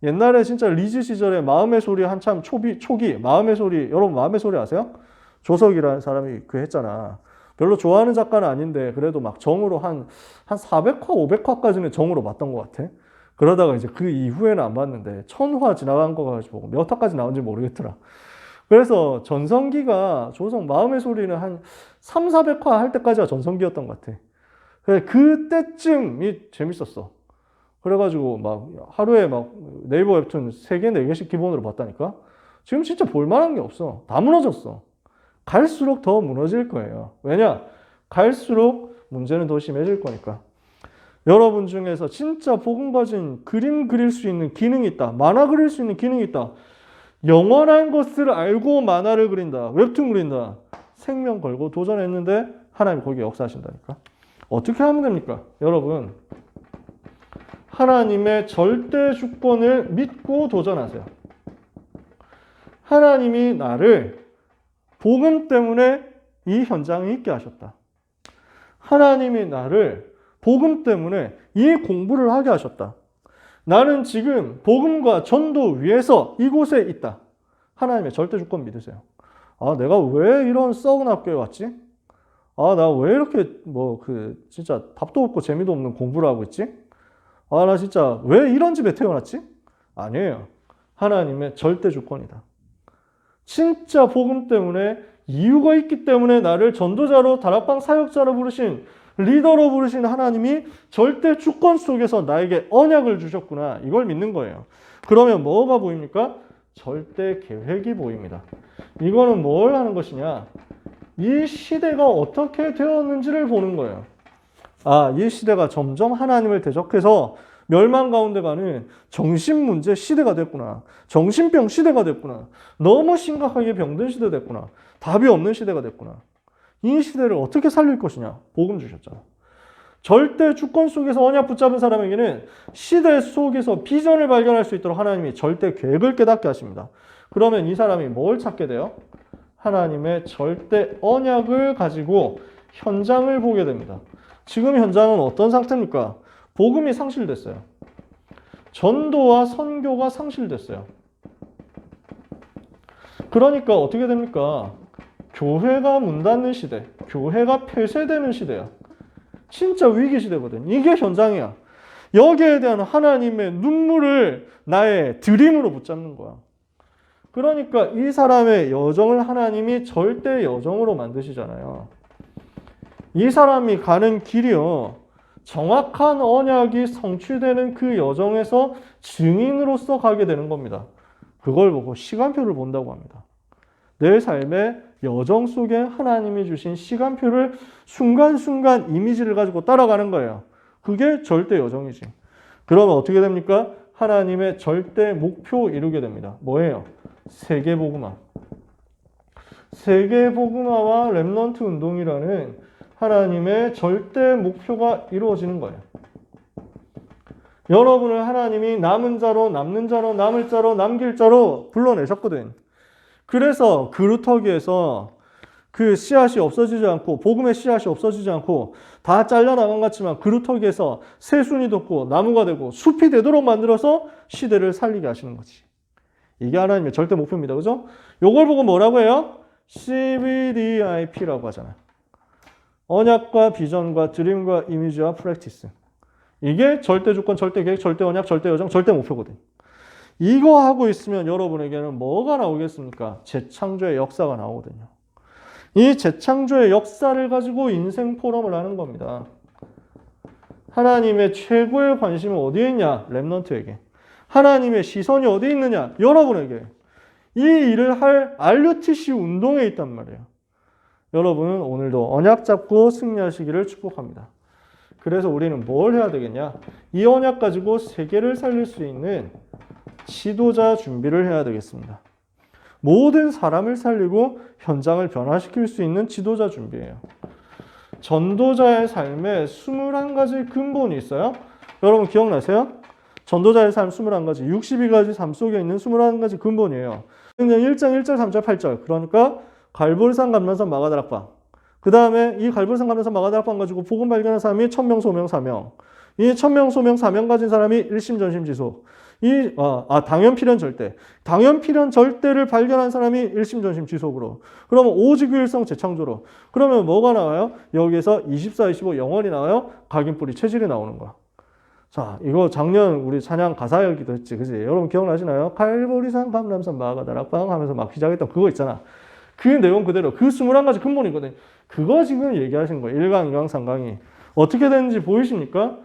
옛날에 진짜 리즈 시절에 마음의 소리 한참 초기 마음의 소리, 여러분 마음의 소리 아세요? 조석이라는 사람이 그 했잖아. 별로 좋아하는 작가는 아닌데 그래도 막 정으로 한 400화, 500화까지는 정으로 봤던 것 같아. 그러다가 이제 그 이후에는 안 봤는데 1000화 지나간 거 가지고 몇 화까지 나온지 모르겠더라. 그래서 전성기가 조석 마음의 소리는 한 3, 400화 할 때까지가 전성기였던 것 같아. 그때쯤이 재밌었어. 그래가지고 막 하루에 막 네이버 웹툰 3개, 4개씩 기본으로 봤다니까? 지금 진짜 볼만한 게 없어. 다 무너졌어. 갈수록 더 무너질 거예요. 왜냐? 갈수록 문제는 더 심해질 거니까. 여러분 중에서 진짜 복음 가진 그림 그릴 수 있는 기능이 있다. 만화 그릴 수 있는 기능이 있다. 영원한 것을 알고 만화를 그린다. 웹툰 그린다. 생명 걸고 도전했는데 하나님 거기에 역사하신다니까. 어떻게 하면 됩니까? 여러분, 하나님의 절대 주권을 믿고 도전하세요. 하나님이 나를 복음 때문에 이 현장에 있게 하셨다. 하나님이 나를 복음 때문에 이 공부를 하게 하셨다. 나는 지금 복음과 전도 위에서 이곳에 있다. 하나님의 절대 주권 믿으세요. 아, 내가 왜 이런 썩은 학교에 왔지? 아, 나 왜 이렇게 진짜 답도 없고 재미도 없는 공부를 하고 있지? 아, 나 진짜 왜 이런 집에 태어났지? 아니에요. 하나님의 절대 주권이다. 진짜 복음 때문에 이유가 있기 때문에 나를 전도자로 다락방 사역자로 부르신 리더로 부르신 하나님이 절대 주권 속에서 나에게 언약을 주셨구나. 이걸 믿는 거예요. 그러면 뭐가 보입니까? 절대 계획이 보입니다. 이거는 뭘 하는 것이냐? 이 시대가 어떻게 되었는지를 보는 거예요. 아, 이 시대가 점점 하나님을 대적해서 멸망 가운데 가는 정신문제 시대가 됐구나. 정신병 시대가 됐구나. 너무 심각하게 병든 시대 됐구나. 답이 없는 시대가 됐구나. 이 시대를 어떻게 살릴 것이냐? 복음 주셨잖아. 절대 주권 속에서 언약 붙잡은 사람에게는 시대 속에서 비전을 발견할 수 있도록 하나님이 절대 계획을 깨닫게 하십니다. 그러면 이 사람이 뭘 찾게 돼요? 하나님의 절대 언약을 가지고 현장을 보게 됩니다. 지금 현장은 어떤 상태입니까? 복음이 상실됐어요. 전도와 선교가 상실됐어요. 그러니까 어떻게 됩니까? 교회가 문 닫는 시대, 교회가 폐쇄되는 시대야. 진짜 위기 시대거든. 이게 현장이야. 여기에 대한 하나님의 눈물을 나의 드림으로 붙잡는 거야. 그러니까 이 사람의 여정을 하나님이 절대 여정으로 만드시잖아요. 이 사람이 가는 길이요. 정확한 언약이 성취되는 그 여정에서 증인으로서 가게 되는 겁니다. 그걸 보고 시간표를 본다고 합니다. 내 삶의 여정 속에 하나님이 주신 시간표를 순간순간 이미지를 가지고 따라가는 거예요. 그게 절대 여정이지. 그러면 어떻게 됩니까? 하나님의 절대 목표 이루게 됩니다. 뭐예요? 세계복음화. 세계복음화와 렘넌트 운동이라는 하나님의 절대 목표가 이루어지는 거예요. 여러분을 하나님이 남은 자로, 남는 자로, 남을 자로, 남길 자로 불러내셨거든. 그래서 그루터기에서 그 씨앗이 없어지지 않고, 복음의 씨앗이 없어지지 않고 다 잘려나간 것 같지만 그루터기에서 새순이 돋고 나무가 되고 숲이 되도록 만들어서 시대를 살리게 하시는 거지. 이게 하나님의 절대 목표입니다. 그죠? 요걸 보고 뭐라고 해요? CBDIP라고 하잖아요. 언약과 비전과 드림과 이미지와 프랙티스. 이게 절대 주권, 절대 계획, 절대 언약, 절대 여정, 절대 목표거든. 이거 하고 있으면 여러분에게는 뭐가 나오겠습니까? 재창조의 역사가 나오거든요. 이 재창조의 역사를 가지고 인생 포럼을 하는 겁니다. 하나님의 최고의 관심은 어디에 있냐? 렘넌트에게. 하나님의 시선이 어디에 있느냐? 여러분에게. 이 일을 할 RUTC 운동에 있단 말이에요. 여러분은 오늘도 언약 잡고 승리하시기를 축복합니다. 그래서 우리는 뭘 해야 되겠냐? 이 언약 가지고 세계를 살릴 수 있는 지도자 준비를 해야 되겠습니다. 모든 사람을 살리고 현장을 변화시킬 수 있는 지도자 준비예요. 전도자의 삶에 21가지 근본이 있어요. 여러분 기억나세요? 전도자의 삶 21가지, 62가지 삶 속에 있는 21가지 근본이에요. 1장 1절, 3절, 8절. 그러니까 갈보리산 감람산 마가다락방. 그 다음에 이 갈보리산 감람산 마가다락방 가지고 복음 발견한 사람이 1000명, 소명, 사명. 이 1000명, 소명, 사명 가진 사람이 일심전심지속. 당연, 필연, 절대. 당연, 필연, 절대를 발견한 사람이 일심전심지속으로. 그러면 오직유일성 재창조로. 그러면 뭐가 나와요? 여기에서 24, 25 영원이 나와요? 각인뿌리 체질이 나오는 거야. 자, 이거 작년 우리 찬양 가사였기도 했지. 그지? 여러분 기억나시나요? 갈보리산 감람산 마가다락방 하면서 막 시작했던 그거 있잖아. 그 내용 그대로 그 21가지 근본이거든. 그거 지금 얘기하신 거예요. 1강, 2강, 3강이. 어떻게 되는지 보이십니까?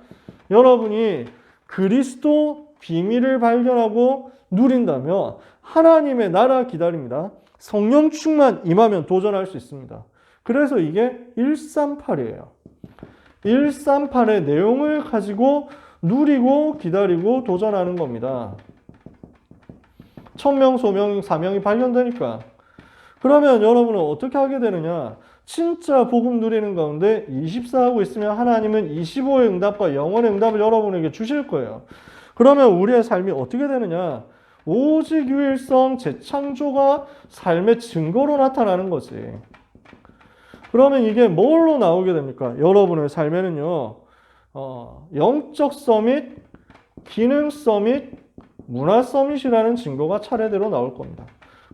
여러분이 그리스도 비밀을 발견하고 누린다면 하나님의 나라 기다립니다. 성령 충만 임하면 도전할 수 있습니다. 그래서 이게 138이에요. 138의 내용을 가지고 누리고 기다리고 도전하는 겁니다. 1000명, 소명, 사명이 발견되니까. 그러면 여러분은 어떻게 하게 되느냐? 진짜 복음 누리는 가운데 24하고 있으면 하나님은 25의 응답과 영원의 응답을 여러분에게 주실 거예요. 그러면 우리의 삶이 어떻게 되느냐? 오직 유일성 재창조가 삶의 증거로 나타나는 거지. 그러면 이게 뭘로 나오게 됩니까? 여러분의 삶에는요, 영적 서밋, 기능 서밋, 문화 서밋이라는 증거가 차례대로 나올 겁니다.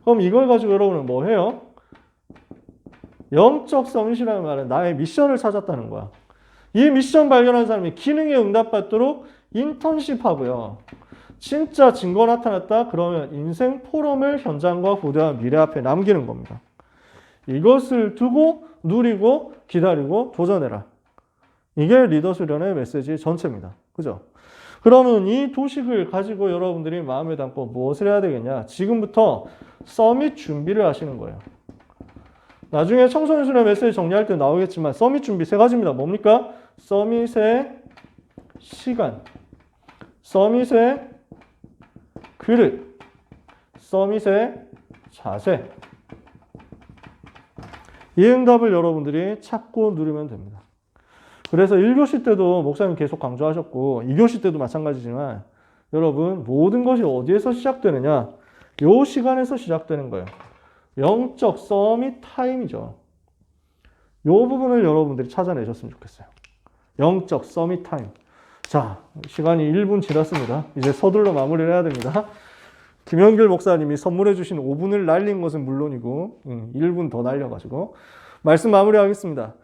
그럼 이걸 가지고 여러분은 뭐 해요? 영적 서밋이라는 말은 나의 미션을 찾았다는 거야. 이 미션 발견한 사람이 기능에 응답받도록 인턴십 하고요. 진짜 증거 나타났다? 그러면 인생 포럼을 현장과 고대한 미래 앞에 남기는 겁니다. 이것을 두고 누리고 기다리고 도전해라. 이게 리더 수련의 메시지 전체입니다. 그죠? 그러면 이 도식을 가지고 여러분들이 마음에 담고 무엇을 해야 되겠냐? 지금부터 서밋 준비를 하시는 거예요. 나중에 청소년 수련 메시지 정리할 때 나오겠지만 서밋 준비 세 가지입니다. 뭡니까? 서밋의 시간, 서밋의 그릇, 서밋의 자세. 이 응답을 여러분들이 찾고 누리면 됩니다. 그래서 1교시 때도 목사님 계속 강조하셨고 2교시 때도 마찬가지지만 여러분 모든 것이 어디에서 시작되느냐? 이 시간에서 시작되는 거예요. 영적 서밋 타임이죠. 이 부분을 여러분들이 찾아내셨으면 좋겠어요. 영적 서밋 타임. 자, 시간이 1분 지났습니다. 이제 서둘러 마무리를 해야 됩니다. 김현길 목사님이 선물해 주신 5분을 날린 것은 물론이고 1분 더 날려가지고 말씀 마무리하겠습니다.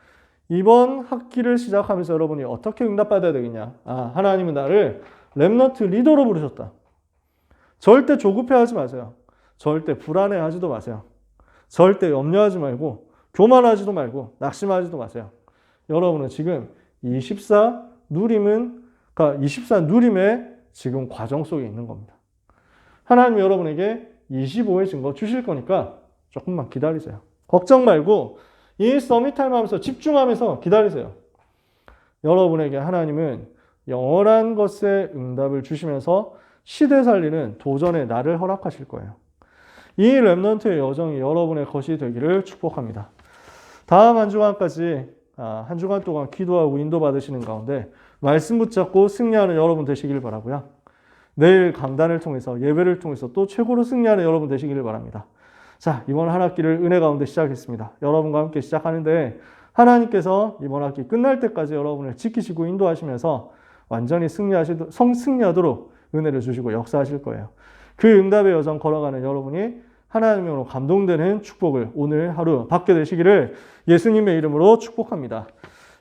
이번 학기를 시작하면서 여러분이 어떻게 응답받아야 되겠냐? 하나님은 나를 렘넌트 리더로 부르셨다. 절대 조급해하지 마세요. 절대 불안해하지도 마세요. 절대 염려하지 말고 교만하지도 말고 낙심하지도 마세요. 여러분은 지금 24 누림의 지금 과정 속에 있는 겁니다. 하나님 여러분에게 25의 증거 주실 거니까 조금만 기다리세요. 걱정 말고 이 서밋 타임 하면서 집중하면서 기다리세요. 여러분에게 하나님은 영원한 것에 응답을 주시면서 시대 살리는 도전의 날을 허락하실 거예요. 이 렘넌트의 여정이 여러분의 것이 되기를 축복합니다. 다음 한 주간까지 한 주간 동안 기도하고 인도받으시는 가운데 말씀 붙잡고 승리하는 여러분 되시길 바라고요. 내일 강단을 통해서 예배를 통해서 또 최고로 승리하는 여러분 되시기를 바랍니다. 자, 이번 한 학기를 은혜 가운데 시작했습니다. 여러분과 함께 시작하는데 하나님께서 이번 학기 끝날 때까지 여러분을 지키시고 인도하시면서 완전히 승리하도록 은혜를 주시고 역사하실 거예요. 그 응답의 여정 걸어가는 여러분이 하나님으로 감동되는 축복을 오늘 하루 받게 되시기를 예수님의 이름으로 축복합니다.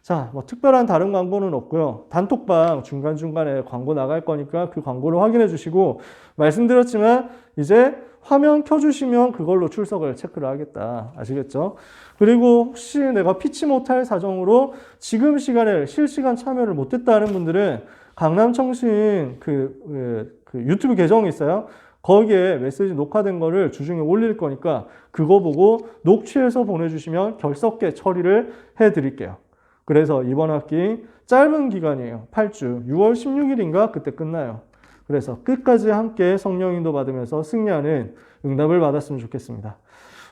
자, 특별한 다른 광고는 없고요. 단톡방 중간중간에 광고 나갈 거니까 그 광고를 확인해 주시고 말씀드렸지만 이제 화면 켜주시면 그걸로 출석을 체크를 하겠다. 아시겠죠? 그리고 혹시 내가 피치 못할 사정으로 지금 시간에 실시간 참여를 못했다는 분들은 강남청신 그 유튜브 계정이 있어요. 거기에 메시지 녹화된 거를 주중에 올릴 거니까 그거 보고 녹취해서 보내주시면 결석계 처리를 해드릴게요. 그래서 이번 학기 짧은 기간이에요. 8주, 6월 16일인가 그때 끝나요. 그래서 끝까지 함께 성령 인도 받으면서 승리하는 응답을 받았으면 좋겠습니다.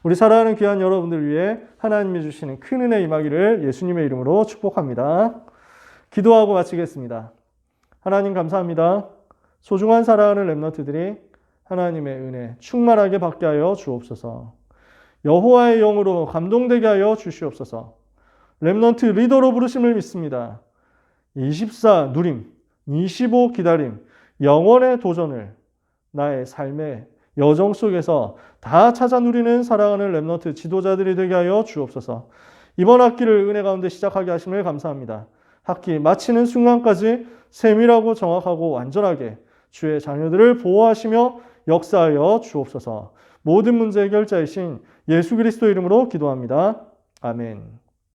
우리 사랑하는 귀한 여러분들 위해 하나님이 주시는 큰 은혜 임하기를 예수님의 이름으로 축복합니다. 기도하고 마치겠습니다. 하나님 감사합니다. 소중한 사랑하는 렘넌트들이 하나님의 은혜 충만하게 받게 하여 주옵소서. 여호와의 영으로 감동되게 하여 주시옵소서. 렘넌트 리더로 부르심을 믿습니다. 24 누림, 25 기다림, 영원의 도전을 나의 삶의 여정 속에서 다 찾아 누리는 사랑하는 렘넌트 지도자들이 되게 하여 주옵소서. 이번 학기를 은혜 가운데 시작하게 하심을 감사합니다. 학기 마치는 순간까지 세밀하고 정확하고 완전하게 주의 자녀들을 보호하시며 역사하여 주옵소서. 모든 문제 해결자이신 예수 그리스도 이름으로 기도합니다. 아멘.